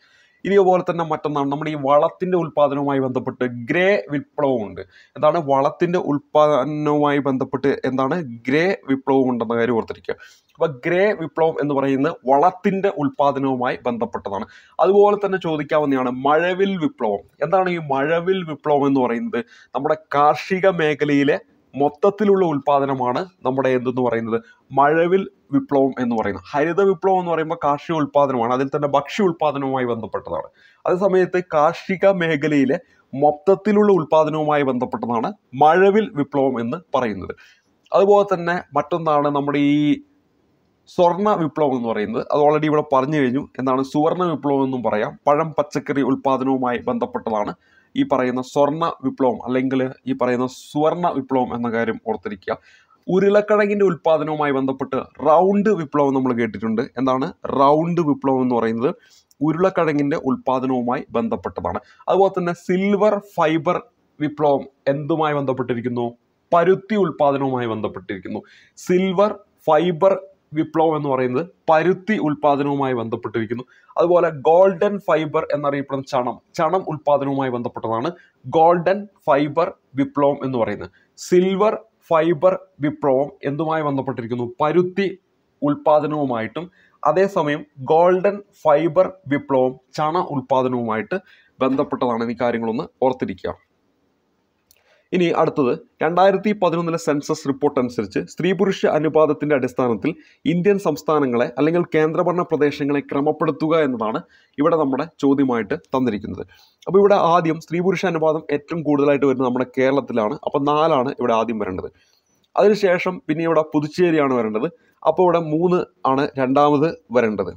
ഇനി അതുപോലെ തന്നെ മറ്റൊന്നാണ് നമ്മുടെ ഈ വളത്തിൻ്റെ ഉൽപാദനവുമായി ബന്ധപ്പെട്ട് ഗ്രേ വിപ്ലവം ഉണ്ട്. എന്താണ്? വളത്തിൻ്റെ ഉൽപാദനവുമായി ബന്ധപ്പെട്ട് എന്താണ്? ഗ്രേ വിപ്ലവം ഉണ്ടെന്ന കാര്യം ഓർത്തിരിക്കുക. അപ്പോൾ ഗ്രേ വിപ്ലവം എന്ന് പറയുന്നത് വളത്തിൻ്റെ ഉൽപാദനവുമായി ബന്ധപ്പെട്ടതാണ്. അതുപോലെ തന്നെ ചോദിക്കാവുന്നതാണ് മഴവിൽ വിപ്ലവം. എന്താണ് ഈ മഴവിൽ വിപ്ലവം എന്ന് പറയുന്നത്? നമ്മുടെ കാർഷിക മേഖലയിലെ മൊത്തത്തിലുള്ള ഉൽപാദനമാണ് നമ്മുടെ എന്തെന്ന് പറയുന്നത് മഴവിൽ വിപ്ലവം എന്ന് പറയുന്നത്. ഹരിത വിപ്ലവം എന്ന് പറയുമ്പോൾ കാർഷിക ഉൽപാദനമാണ്, അതിൽ തന്നെ ഭക്ഷ്യ ഉൽപാദനവുമായി ബന്ധപ്പെട്ടതാണ്. അതേസമയത്ത് കാർഷിക മേഖലയിലെ മൊത്തത്തിലുള്ള ഉൽപാദനവുമായി ബന്ധപ്പെട്ടതാണ് മഴവിൽ വിപ്ലവം എന്ന് പറയുന്നത്. അതുപോലെ തന്നെ മറ്റൊന്നാണ് നമ്മുടെ ഈ സ്വർണ്ണ വിപ്ലവം എന്ന് പറയുന്നത്. അത് ഓൾറെഡി ഇവിടെ പറഞ്ഞു കഴിഞ്ഞു. എന്താണ്? സുവർണ വിപ്ലവം എന്നും പറയാം. പഴം പച്ചക്കറി ഉൽപാദനവുമായി ബന്ധപ്പെട്ടതാണ് ഈ പറയുന്ന സ്വർണ്ണ വിപ്ലവം അല്ലെങ്കിൽ ഈ പറയുന്ന സുവർണ വിപ്ലവം എന്ന കാര്യം ഓർത്തിരിക്കുക. ഉരുളക്കിഴങ്ങിൻ്റെ ഉൽപാദനവുമായി ബന്ധപ്പെട്ട് റൗണ്ട് വിപ്ലവം നമ്മൾ കേട്ടിട്ടുണ്ട്. എന്താണ്? റൗണ്ട് വിപ്ലവം എന്ന് പറയുന്നത് ഉരുളക്കിഴങ്ങിൻ്റെ ഉൽപാദനവുമായി ബന്ധപ്പെട്ടതാണ്. അതുപോലെ തന്നെ സിൽവർ ഫൈബർ വിപ്ലവം എന്തുമായി ബന്ധപ്പെട്ടിരിക്കുന്നു? പരുത്തി ഉൽപാദനവുമായി ബന്ധപ്പെട്ടിരിക്കുന്നു. സിൽവർ ഫൈബർ വിപ്ലവം എന്ന് പറയുന്നത് പരുത്തി ഉൽപാദനവുമായി ബന്ധപ്പെട്ടിരിക്കുന്നു. അതുപോലെ ഗോൾഡൻ ഫൈബർ എന്നറിയപ്പെടുന്ന ചണം ഉൽപാദനവുമായി ബന്ധപ്പെട്ടതാണ് ഗോൾഡൻ ഫൈബർ വിപ്ലവം എന്ന് പറയുന്നത്. സിൽവർ ഫൈബർ വിപ്ലവം എന്തുമായി ബന്ധപ്പെട്ടിരിക്കുന്നു? പരുത്തി ഉൽപാദനവുമായിട്ടും അതേസമയം ഗോൾഡൻ ഫൈബർ വിപ്ലവം ചണ ഉൽപാദനവുമായിട്ട് ബന്ധപ്പെട്ടതാണ്. ഈ കാര്യങ്ങളൊന്ന് ഓർത്തിരിക്കുക. ഇനി അടുത്തത് 2011 സെൻസസ് റിപ്പോർട്ട് അനുസരിച്ച് സ്ത്രീ പുരുഷ അനുപാതത്തിൻ്റെ അടിസ്ഥാനത്തിൽ ഇന്ത്യൻ സംസ്ഥാനങ്ങളെ അല്ലെങ്കിൽ കേന്ദ്രഭരണ പ്രദേശങ്ങളെ ക്രമപ്പെടുത്തുക എന്നതാണ് ഇവിടെ നമ്മുടെ ചോദ്യമായിട്ട് തന്നിരിക്കുന്നത്. അപ്പോൾ ഇവിടെ ആദ്യം സ്ത്രീ പുരുഷ അനുപാതം ഏറ്റവും കൂടുതലായിട്ട് വരുന്നത് നമ്മുടെ കേരളത്തിലാണ്. അപ്പോൾ 4 ഇവിടെ ആദ്യം വരേണ്ടത്. അതിനുശേഷം പിന്നെ ഇവിടെ പുതുച്ചേരിയാണ് വരേണ്ടത്. അപ്പോൾ ഇവിടെ 3 ആണ് രണ്ടാമത് വരേണ്ടത്.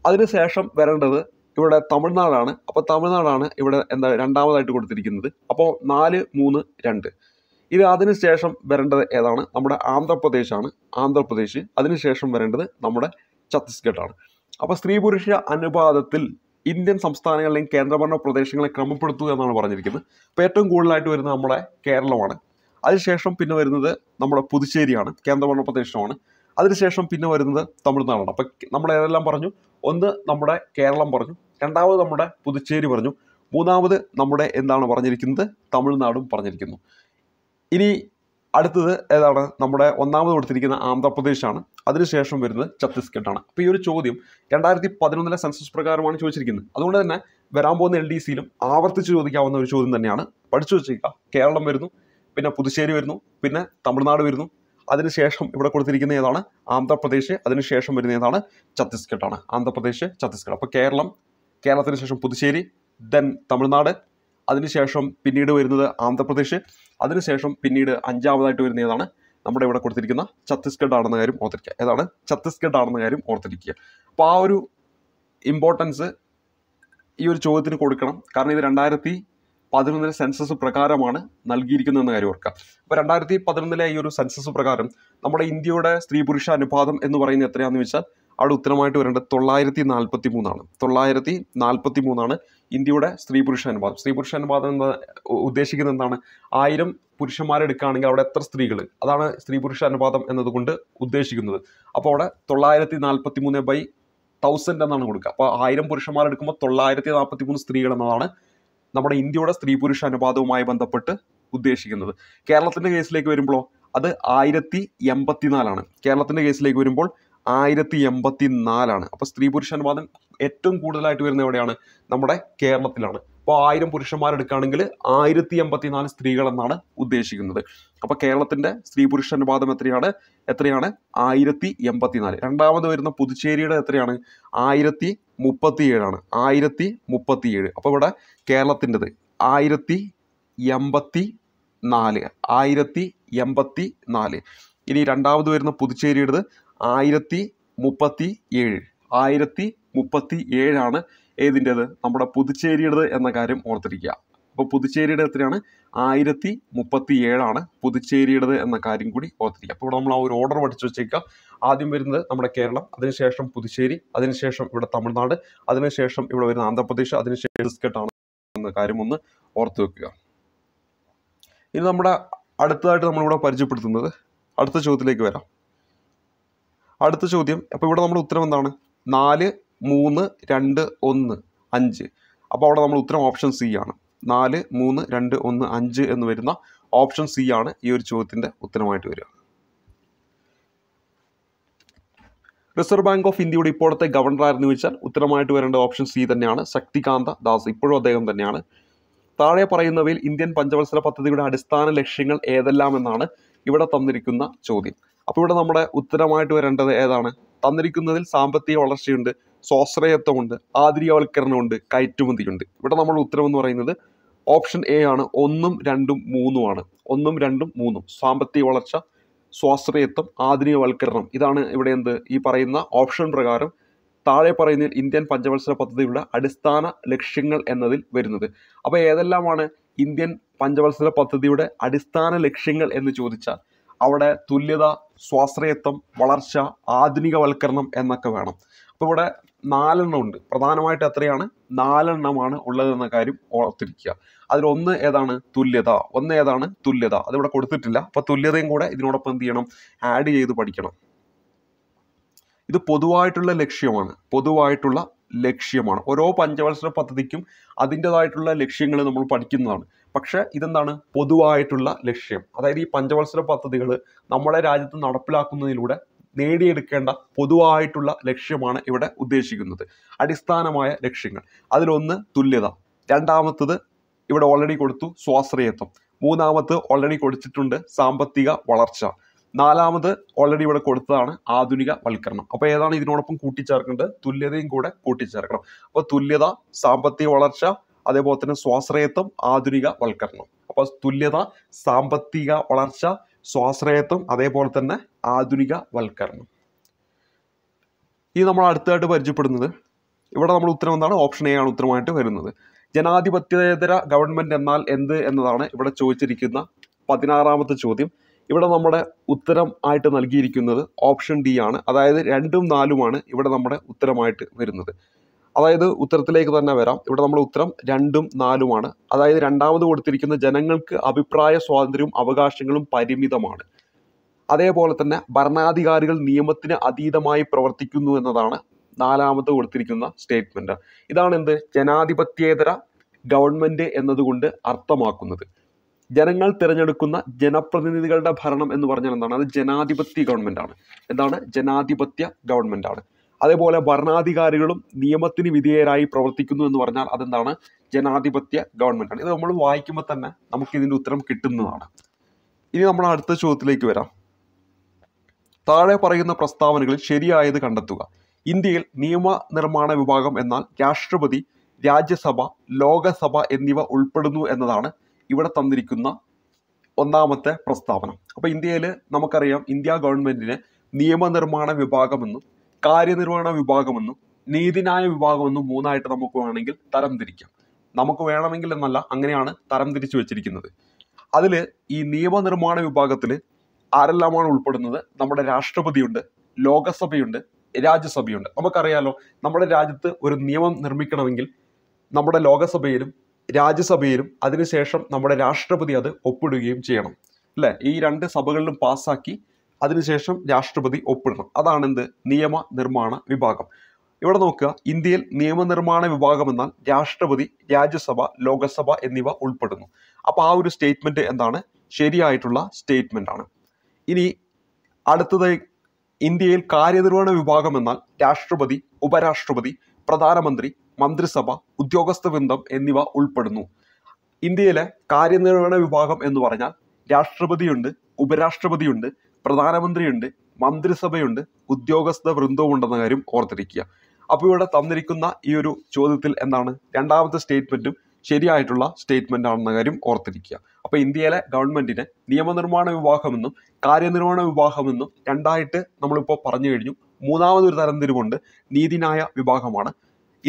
അതിനുശേഷം വരേണ്ടത് ഇവിടെ തമിഴ്നാടാണ്. അപ്പോൾ തമിഴ്നാടാണ് ഇവിടെ രണ്ടാമതായിട്ട് കൊടുത്തിരിക്കുന്നത്. അപ്പോൾ 4, 3, 2. ഇത് അതിനുശേഷം വരേണ്ടത് ഏതാണ്? നമ്മുടെ ആന്ധ്രാപ്രദേശാണ്. ആന്ധ്രാപ്രദേശ്. അതിനുശേഷം വരേണ്ടത് നമ്മുടെ ഛത്തീസ്ഗഡാണ്. അപ്പോൾ സ്ത്രീ പുരുഷ അനുപാതത്തിൽ ഇന്ത്യൻ സംസ്ഥാനങ്ങളിലെയും കേന്ദ്രഭരണ പ്രദേശങ്ങളെ ക്രമപ്പെടുത്തുക എന്നാണ് പറഞ്ഞിരിക്കുന്നത്. അപ്പോൾ ഏറ്റവും കൂടുതലായിട്ട് വരുന്നത് നമ്മുടെ കേരളമാണ്. അതിനുശേഷം പിന്നെ വരുന്നത് നമ്മുടെ പുതുച്ചേരിയാണ്, കേന്ദ്രഭരണ പ്രദേശമാണ്. അതിനുശേഷം പിന്നെ വരുന്നത് തമിഴ്നാടാണ്. അപ്പം നമ്മൾ ഏതെല്ലാം പറഞ്ഞു? ഒന്ന് നമ്മുടെ കേരളം പറഞ്ഞു, രണ്ടാമത് നമ്മുടെ പുതുച്ചേരി പറഞ്ഞു, മൂന്നാമത് നമ്മുടെ എന്താണ് പറഞ്ഞിരിക്കുന്നത്? തമിഴ്നാടും പറഞ്ഞിരിക്കുന്നു. ഇനി അടുത്തത് ഏതാണ്? നമ്മുടെ ഒന്നാമത് കൊടുത്തിരിക്കുന്ന ആന്ധ്രാപ്രദേശാണ്. അതിനുശേഷം വരുന്നത് ഛത്തീസ്ഗഡാണ്. അപ്പോൾ ഈ ഒരു ചോദ്യം 2011 സെൻസസ് പ്രകാരമാണ് ചോദിച്ചിരിക്കുന്നത്. അതുകൊണ്ട് തന്നെ വരാൻ പോകുന്ന LDCയിലും ആവർത്തിച്ച് ചോദിക്കാവുന്ന ഒരു ചോദ്യം തന്നെയാണ്. പഠിച്ചു വെച്ചേക്കുക. കേരളം വരുന്നു, പിന്നെ പുതുച്ചേരി വരുന്നു, പിന്നെ തമിഴ്നാട് വരുന്നു. അതിനുശേഷം ഇവിടെ കൊടുത്തിരിക്കുന്ന ഏതാണ്? ആന്ധ്രാപ്രദേശ്. അതിനുശേഷം വരുന്ന ഏതാണ്? ഛത്തീസ്ഗഡാണ്. ആന്ധ്രാപ്രദേശ്, ഛത്തീസ്ഗഡ്. അപ്പോൾ കേരളത്തിന് ശേഷം പുതുച്ചേരി, ദെൻ തമിഴ്നാട്, അതിനുശേഷം പിന്നീട് വരുന്നത് ആന്ധ്രാപ്രദേശ്, അതിനുശേഷം പിന്നീട് അഞ്ചാമതായിട്ട് വരുന്ന ഏതാണ്? നമ്മുടെ ഇവിടെ കൊടുത്തിരിക്കുന്ന ഛത്തീസ്ഗഡ് ആണെന്ന കാര്യം ഓർത്തിരിക്കുക. ഏതാണ്? ഛത്തീസ്ഗഡ് ആണെന്ന കാര്യം ഓർത്തിരിക്കുക. അപ്പോൾ ആ ഒരു ഇമ്പോർട്ടൻസ് ഈ ഒരു ചോദ്യത്തിന് കൊടുക്കണം. കാരണം ഇത് 2011 സെൻസസ് പ്രകാരമാണ് നൽകിയിരിക്കുന്നതെന്ന കാര്യം ഓർക്കുക. അപ്പോൾ 2011 ഈ ഒരു സെൻസസ് പ്രകാരം നമ്മുടെ ഇന്ത്യയുടെ സ്ത്രീ പുരുഷ അനുപാതം എന്ന് പറയുന്നത് എത്രയാണെന്ന് വെച്ചാൽ അവിടെ ഉത്തരമായിട്ട് വരേണ്ടത് 943 943 ഇന്ത്യയുടെ സ്ത്രീ പുരുഷ അനുപാതം. സ്ത്രീ പുരുഷ അനുപാതം എന്ന് ഉദ്ദേശിക്കുന്നത് എന്താണ്? 1000 പുരുഷന്മാരെ എടുക്കുകയാണെങ്കിൽ അവിടെ എത്ര സ്ത്രീകൾ? അതാണ് സ്ത്രീ പുരുഷ അനുപാതം എന്നതുകൊണ്ട് ഉദ്ദേശിക്കുന്നത്. അപ്പോൾ അവിടെ 943/1000 എന്നാണ് കൊടുക്കുക. അപ്പോൾ 1000 പുരുഷന്മാരെടുക്കുമ്പോൾ 943 സ്ത്രീകൾ എന്നതാണ് നമ്മുടെ ഇന്ത്യയുടെ സ്ത്രീ പുരുഷ അനുപാതവുമായി ബന്ധപ്പെട്ട് ഉദ്ദേശിക്കുന്നത്. കേരളത്തിന്റെ കേസിലേക്ക് വരുമ്പോഴോ അത് 1084. കേരളത്തിന്റെ കേസിലേക്ക് വരുമ്പോൾ 1084. അപ്പോൾ സ്ത്രീ പുരുഷ അനുപാതം ഏറ്റവും കൂടുതലായിട്ട് വരുന്നത് എവിടെയാണ്? നമ്മുടെ കേരളത്തിലാണ്. അപ്പോൾ 1000 പുരുഷന്മാരെടുക്കുകയാണെങ്കിൽ 1084 സ്ത്രീകൾ എന്നാണ് ഉദ്ദേശിക്കുന്നത്. അപ്പോൾ കേരളത്തിന്റെ സ്ത്രീ പുരുഷ അനുപാതം എത്രയാണ്? 1084. രണ്ടാമത് വരുന്ന പുതുച്ചേരിയുടെ എത്രയാണ്? 1037. 1037. അപ്പോൾ ഇവിടെ കേരളത്തിൻ്റെത് 1084. 1084. ഇനി രണ്ടാമത് വരുന്ന പുതുച്ചേരിയുടേത് 1037. 1037 ഏതിൻ്റെത്? നമ്മുടെ പുതുച്ചേരിയുടേത് എന്ന കാര്യം ഓർത്തിരിക്കുക. അപ്പോൾ പുതുച്ചേരിയുടെ എത്രയാണ്? 1037 പുതുച്ചേരിയുടേത് എന്ന കാര്യം കൂടി ഓർത്തിരിക്കുക. അപ്പോൾ ഇവിടെ നമ്മൾ ആ ഒരു ഓർഡർ പഠിച്ചു വെച്ചേക്കുക. ആദ്യം വരുന്നത് നമ്മുടെ കേരളം, അതിനുശേഷം പുതുച്ചേരി, അതിനുശേഷം ഇവിടെ തമിഴ്നാട്, അതിനുശേഷം ഇവിടെ വരുന്ന ആന്ധ്രാപ്രദേശ്, അതിനുശേഷം ഛത്തീസ്ഗഡ് എന്ന കാര്യം ഒന്ന് ഓർത്തു വെക്കുക. ഇനി നമ്മുടെ അടുത്തതായിട്ട് നമ്മളിവിടെ പരിചയപ്പെടുത്തുന്നത് അടുത്ത ചോദ്യത്തിലേക്ക് വരാം. അടുത്ത ചോദ്യം, അപ്പോൾ ഇവിടെ നമ്മുടെ ഉത്തരം എന്താണ്? 4, 3, 2, 1, 5. അപ്പോൾ അവിടെ നമ്മൾ ഉത്തരം ഓപ്ഷൻ സി ആണ്. 4, 3, 2, 1, 5 എന്ന് വരുന്ന ഓപ്ഷൻ സി ആണ് ഈ ഒരു ചോദ്യത്തിന്റെ ഉത്തരമായിട്ട് വരിക. റിസർവ് ബാങ്ക് ഓഫ് ഇന്ത്യയുടെ ഇപ്പോഴത്തെ ഗവർണർ ആയിരുന്നു വെച്ചാൽ ഉത്തരമായിട്ട് വരേണ്ട ഓപ്ഷൻ സി തന്നെയാണ്. ശക്തികാന്ത ദാസ്. ഇപ്പോഴും അദ്ദേഹം തന്നെയാണ്. താഴെ പറയുന്നവയിൽ ഇന്ത്യൻ പഞ്ചവത്സര പദ്ധതിയുടെ അടിസ്ഥാന ലക്ഷ്യങ്ങൾ ഏതെല്ലാം എന്നാണ് ഇവിടെ തന്നിരിക്കുന്ന ചോദ്യം. അപ്പോൾ ഇവിടെ നമ്മുടെ ഉത്തരമായിട്ട് വരേണ്ടത് ഏതാണ്? തന്നിരിക്കുന്നതിൽ സാമ്പത്തിക വളർച്ചയുണ്ട്, സ്വാശ്രയത്വമുണ്ട്, ആധുനികവൽക്കരണമുണ്ട്, കയറ്റുമതിയുണ്ട്. ഇവിടെ നമ്മുടെ ഉത്തരം എന്ന് പറയുന്നത് ഓപ്ഷൻ എ ആണ്. 1, 2, 3 ആണ്. 1, 2, 3. സാമ്പത്തിക വളർച്ച, സ്വാശ്രയത്വം, ആധുനികവൽക്കരണം. ഇതാണ് ഇവിടെ എന്ത്? ഈ പറയുന്ന ഓപ്ഷൻ പ്രകാരം താഴെ പറയുന്നതിൽ ഇന്ത്യൻ പഞ്ചവത്സര പദ്ധതിയുടെ അടിസ്ഥാന ലക്ഷ്യങ്ങൾ എന്നതിൽ വരുന്നത്. അപ്പോൾ ഏതെല്ലാമാണ് ഇന്ത്യൻ പഞ്ചവത്സര പദ്ധതിയുടെ അടിസ്ഥാന ലക്ഷ്യങ്ങൾ എന്ന് ചോദിച്ചാൽ അവിടെ തുല്യത, സ്വാശ്രയത്വം, വളർച്ച, ആധുനികവൽക്കരണം എന്നൊക്കെ വേണം. അപ്പോൾ ഇവിടെ 4 ഉണ്ട്. പ്രധാനമായിട്ട് എത്രയാണ്? 4 ഉള്ളതെന്ന കാര്യം ഓർത്തിരിക്കുക. അതിലൊന്ന് ഏതാണ്? തുല്യത. ഒന്ന് ഏതാണ്? തുല്യത. അതിവിടെ കൊടുത്തിട്ടില്ല. അപ്പോൾ തുല്യതയും കൂടെ ഇതിനോടൊപ്പം എന്ത് ചെയ്യണം? ആഡ് ചെയ്ത് പഠിക്കണം. ഇത് പൊതുവായിട്ടുള്ള ലക്ഷ്യമാണ്. പൊതുവായിട്ടുള്ള ലക്ഷ്യമാണ്. ഓരോ പഞ്ചവത്സര പദ്ധതിക്കും അതിൻ്റെതായിട്ടുള്ള ലക്ഷ്യങ്ങൾ നമ്മൾ പഠിക്കുന്നതാണ്. പക്ഷേ ഇതെന്താണ്? പൊതുവായിട്ടുള്ള ലക്ഷ്യം. അതായത് ഈ പഞ്ചവത്സര പദ്ധതികൾ നമ്മുടെ രാജ്യത്ത് നടപ്പിലാക്കുന്നതിലൂടെ നേടിയെടുക്കേണ്ട പൊതുവായിട്ടുള്ള ലക്ഷ്യമാണ് ഇവിടെ ഉദ്ദേശിക്കുന്നത്. അടിസ്ഥാനമായ ലക്ഷ്യങ്ങൾ. അതിലൊന്ന് തുല്യത. രണ്ടാമത്തത് ഇവിടെ ഓൾറെഡി കൊടുത്തു, സ്വാശ്രയത്വം. മൂന്നാമത് ഓൾറെഡി കൊടുത്തിട്ടുണ്ട്, സാമ്പത്തിക വളർച്ച. നാലാമത് ഓൾറെഡി ഇവിടെ കൊടുത്തതാണ്, ആധുനികവൽക്കരണം. അപ്പോൾ ഏതാണ് ഇതിനോടൊപ്പം കൂട്ടിച്ചേർക്കേണ്ടത്? തുല്യതയും കൂടെ കൂട്ടിച്ചേർക്കണം. അപ്പോൾ തുല്യത, സാമ്പത്തിക വളർച്ച, അതേപോലെ തന്നെ സ്വാശ്രയത്വം, ആധുനികവൽക്കരണം. അപ്പോൾ തുല്യത, സാമ്പത്തിക വളർച്ച, സ്വാശ്രയത്വം, അതേപോലെ തന്നെ ആധുനികവൽക്കരണം. ഇനി നമ്മൾ അടുത്തായിട്ട് പരിചയപ്പെടുന്നത് ഇവിടെ നമ്മൾ ഉത്തരം എന്താണ്? ഓപ്ഷൻ എ ആണ് ഉത്തരമായിട്ട് വരുന്നത്. ജനാധിപത്യേതര ഗവൺമെന്റ് എന്നാൽ എന്ത് എന്നതാണ് ഇവിടെ ചോദിച്ചിരിക്കുന്ന 16ാമത്തെ ചോദ്യം. ഇവിടെ നമ്മുടെ ഉത്തരം ആയിട്ട് നൽകിയിരിക്കുന്നത് ഓപ്ഷൻ ഡി ആണ്. അതായത് 2ഉം 4ഉമാണ് ഇവിടെ നമ്മുടെ ഉത്തരമായിട്ട് വരുന്നത്. അതായത് ഉത്തരത്തിലേക്ക് തന്നെ വരാം. ഇവിടെ നമ്മുടെ ഉത്തരം 2ഉം 4ഉമാണ്. അതായത് രണ്ടാമത് കൊടുത്തിരിക്കുന്ന ജനങ്ങൾക്ക് അഭിപ്രായ സ്വാതന്ത്ര്യവും അവകാശങ്ങളും പരിമിതമാണ്. അതേപോലെ തന്നെ ഭരണാധികാരികൾ നിയമത്തിന് അതീതമായി പ്രവർത്തിക്കുന്നു എന്നതാണ് 4ാമത് കൊടുത്തിരിക്കുന്ന സ്റ്റേറ്റ്മെന്റ്. ഇതാണ് എന്ത്? ജനാധിപത്യേതര ഗവൺമെന്റ് എന്നതുകൊണ്ട് അർത്ഥമാക്കുന്നത്. ജനങ്ങൾ തിരഞ്ഞെടുക്കുന്ന ജനപ്രതിനിധികളുടെ ഭരണം എന്ന് പറഞ്ഞാൽ എന്താണ്? അത് ജനാധിപത്യ ഗവൺമെന്റ് ആണ്. എന്താണ്? ജനാധിപത്യ ഗവൺമെന്റ് ആണ്. അതേപോലെ ഭരണാധികാരികളും നിയമത്തിന് വിധേയരായി പ്രവർത്തിക്കുന്നു എന്ന് പറഞ്ഞാൽ അതെന്താണ്? ജനാധിപത്യ ഗവൺമെന്റ് ആണ്. ഇത് നമ്മൾ വായിക്കുമ്പോൾ തന്നെ നമുക്ക് ഇതിന്റെ ഉത്തരം കിട്ടുന്നതാണ്. ഇനി നമ്മൾ അടുത്ത ചോദ്യത്തിലേക്ക് വരാം. താഴെ പറയുന്ന പ്രസ്താവനകളിൽ ശരിയായത് കണ്ടെത്തുക. ഇന്ത്യയിൽ നിയമനിർമ്മാണ വിഭാഗം എന്നാൽ രാഷ്ട്രപതി, രാജ്യസഭ, ലോകസഭ എന്നിവ ഉൾപ്പെടുന്നു എന്നതാണ് ഇവിടെ തന്നിരിക്കുന്ന ഒന്നാമത്തെ പ്രസ്താവന. അപ്പൊ ഇന്ത്യയിൽ നമുക്കറിയാം, ഇന്ത്യ ഗവൺമെന്റിന് നിയമനിർമ്മാണ വിഭാഗമെന്നും കാര്യനിർവഹണ വിഭാഗമെന്നും നീതിന്യായ വിഭാഗമെന്നും മൂന്നായിട്ട് നമുക്ക് വേണമെങ്കിൽ തരംതിരിക്കാം. നമുക്ക് വേണമെങ്കിൽ എന്നല്ല, അങ്ങനെയാണ് തരംതിരിച്ചു വെച്ചിരിക്കുന്നത്. അതിൽ ഈ നിയമനിർമ്മാണ വിഭാഗത്തിൽ ആരെല്ലാമാണ് ഉൾപ്പെടുന്നത്? നമ്മുടെ രാഷ്ട്രപതിയുണ്ട്, ലോകസഭയുണ്ട്, രാജ്യസഭയുണ്ട്. നമുക്കറിയാലോ, നമ്മുടെ രാജ്യത്ത് ഒരു നിയമം നിർമ്മിക്കണമെങ്കിൽ നമ്മുടെ ലോകസഭയിലും രാജ്യസഭയിലും അതിനുശേഷം നമ്മുടെ രാഷ്ട്രപതി അത് ഒപ്പിടുകയും ചെയ്യണം, അല്ലേ? ഈ രണ്ട് സഭകളിലും പാസ്സാക്കി അതിനുശേഷം രാഷ്ട്രപതി ഒപ്പിടണം. അതാണ് എന്ത്? നിയമനിർമ്മാണ വിഭാഗം. ഇവിടെ നോക്കുക, ഇന്ത്യയിൽ നിയമനിർമ്മാണ വിഭാഗം എന്നാൽ രാഷ്ട്രപതി, രാജ്യസഭ, ലോകസഭ എന്നിവ ഉൾപ്പെടുന്നു. അപ്പോൾ ആ ഒരു സ്റ്റേറ്റ്മെന്റ് എന്താണ്? ശരിയായിട്ടുള്ള സ്റ്റേറ്റ്മെന്റ് ആണ്. ഇനി അടുത്തത്, ഇന്ത്യയിൽ കാര്യനിർവഹണ വിഭാഗം എന്നാൽ രാഷ്ട്രപതി, ഉപരാഷ്ട്രപതി, പ്രധാനമന്ത്രി, മന്ത്രിസഭ, ഉദ്യോഗസ്ഥ വൃന്ദം എന്നിവ ഉൾപ്പെടുന്നു. ഇന്ത്യയിലെ കാര്യനിർവഹണ വിഭാഗം എന്ന് പറഞ്ഞാൽ രാഷ്ട്രപതിയുണ്ട്, ഉപരാഷ്ട്രപതിയുണ്ട്, പ്രധാനമന്ത്രിയുണ്ട്, മന്ത്രിസഭയുണ്ട്, ഉദ്യോഗസ്ഥ വൃന്ദവും ഉണ്ടെന്ന കാര്യം ഓർത്തിരിക്കുക. അപ്പോൾ ഇവിടെ തന്നിരിക്കുന്ന ഈ ഒരു ചോദ്യത്തിൽ എന്താണ്? രണ്ടാമത്തെ സ്റ്റേറ്റ്മെന്റും ശരിയായിട്ടുള്ള സ്റ്റേറ്റ്മെന്റ് ആണെന്ന കാര്യം ഓർത്തിരിക്കുക. അപ്പൊ ഇന്ത്യയിലെ ഗവൺമെന്റിനെ നിയമനിർമ്മാണ വിഭാഗമെന്നും കാര്യനിർവഹണ വിഭാഗമെന്നും രണ്ടായിട്ട് നമ്മളിപ്പോൾ പറഞ്ഞു കഴിഞ്ഞു. മൂന്നാമതൊരു തരംതിരിവുണ്ട്, നീതിന്യായ വിഭാഗമാണ്.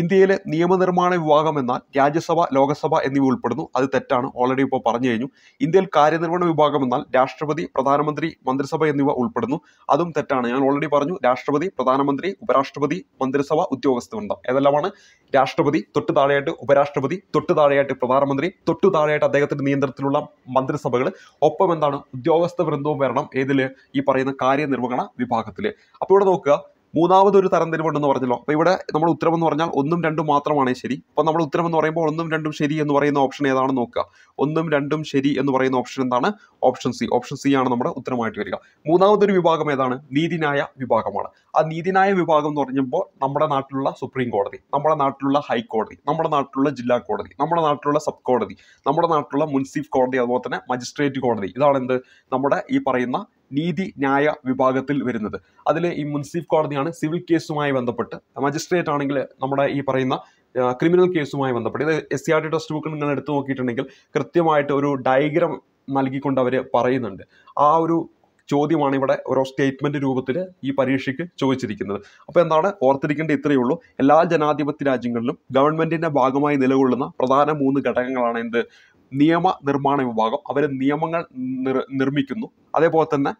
ഇന്ത്യയിലെ നിയമനിർമ്മാണ വിഭാഗം എന്നാൽ രാജ്യസഭ, ലോകസഭ എന്നിവ ഉൾപ്പെടുന്നു. അത് തെറ്റാണ്, ഓൾറെഡി ഇപ്പോൾ പറഞ്ഞു കഴിഞ്ഞു. ഇന്ത്യയിൽ കാര്യനിർവഹണ വിഭാഗം എന്നാൽ രാഷ്ട്രപതി, പ്രധാനമന്ത്രി, മന്ത്രിസഭ എന്നിവ ഉൾപ്പെടുന്നു. അതും തെറ്റാണ്. ഞാൻ ഓൾറെഡി പറഞ്ഞു, രാഷ്ട്രപതി, പ്രധാനമന്ത്രി, ഉപരാഷ്ട്രപതി, മന്ത്രിസഭ, ഉദ്യോഗസ്ഥ വൃന്ദം. ഏതെല്ലാമാണ്? രാഷ്ട്രപതി, തൊട്ടു താഴെയായിട്ട് ഉപരാഷ്ട്രപതി, തൊട്ടു താഴെയായിട്ട് പ്രധാനമന്ത്രി, തൊട്ടു താഴെയായിട്ട് അദ്ദേഹത്തിന്റെ നിയന്ത്രണത്തിലുള്ള മന്ത്രിസഭകൾ, ഒപ്പം എന്താണ്? ഉദ്യോഗസ്ഥ വൃന്ദവും വരണം. ഏതില്? ഈ പറയുന്ന കാര്യനിർവഹണ വിഭാഗത്തില്. അപ്പോൾ ഇവിടെ നോക്കുക, മൂന്നാമതൊരു തരംതിരിവുണ്ടെന്ന് പറഞ്ഞല്ലോ. അപ്പോൾ ഇവിടെ നമ്മൾ ഉത്തരം എന്ന് പറഞ്ഞാൽ 1ഉം 2ഉം മാത്രമാണ് ശരി. അപ്പോൾ നമ്മൾ ഉത്തരം എന്ന് പറയുമ്പോൾ 1ഉം 2ഉം ശരി എന്ന് പറയുന്ന ഓപ്ഷൻ ഏതാണെന്ന് നോക്കുക. 1ഉം 2ഉം ശരി എന്ന് പറയുന്ന ഓപ്ഷൻ എന്താണ്? Option C. ഓപ്ഷൻ സി ആണ് നമ്മുടെ ഉത്തരമായിട്ട് വരിക. മൂന്നാമതൊരു വിഭാഗം ഏതാണ്? നീതിന്യായ വിഭാഗമാണ്. ആ നീതിന്യായ വിഭാഗം എന്ന് പറയുമ്പോൾ നമ്മുടെ നാട്ടിലുള്ള സുപ്രീം കോടതി, നമ്മുടെ നാട്ടിലുള്ള ഹൈക്കോടതി, നമ്മുടെ നാട്ടിലുള്ള ജില്ലാ കോടതി, നമ്മുടെ നാട്ടിലുള്ള സബ് കോടതി, നമ്മുടെ നാട്ടിലുള്ള മുൻസിഫ് കോടതി, അതുപോലെ തന്നെ മജിസ്ട്രേറ്റ് കോടതി, ഇതാണ് എന്ത്? നമ്മുടെ ഈ പറയുന്ന നീതിന്യായ വിഭാഗത്തിൽ വരുന്നത്. അതിൽ ഈ മുൻസിഫ് കോടതിയാണ് സിവിൽ കേസുമായി ബന്ധപ്പെട്ട്, മജിസ്ട്രേറ്റ് ആണെങ്കിൽ നമ്മുടെ ഈ പറയുന്ന ക്രിമിനൽ കേസുമായി ബന്ധപ്പെട്ട്. ഇത് SCRT ടെക്സ്റ്റ് ബുക്ക് നിങ്ങൾ എടുത്തു നോക്കിയിട്ടുണ്ടെങ്കിൽ കൃത്യമായിട്ട് ഒരു ഡയഗ്രാം നൽകിക്കൊണ്ട് അവർ പറയുന്നുണ്ട്. ആ ഒരു ചോദ്യമാണ് ഇവിടെ ഓരോ സ്റ്റേറ്റ്മെന്റ് രൂപത്തിൽ ഈ പരീക്ഷയ്ക്ക് ചോദിച്ചിരിക്കുന്നത്. അപ്പോൾ എന്താണ് ഓർത്തിരിക്കേണ്ടത്? ഇത്രയേ ഉള്ളൂ. എല്ലാ ജനാധിപത്യ രാജ്യങ്ങളിലും ഗവൺമെന്റിന്റെ ഭാഗമായി നിലകൊള്ളുന്ന പ്രധാന 3 ഘടകങ്ങളാണ് എന്ത്? നിയമനിർമ്മാണ വിഭാഗം, അവർ നിയമങ്ങൾ നിർമ്മിക്കുന്നു. അതേപോലെ തന്നെ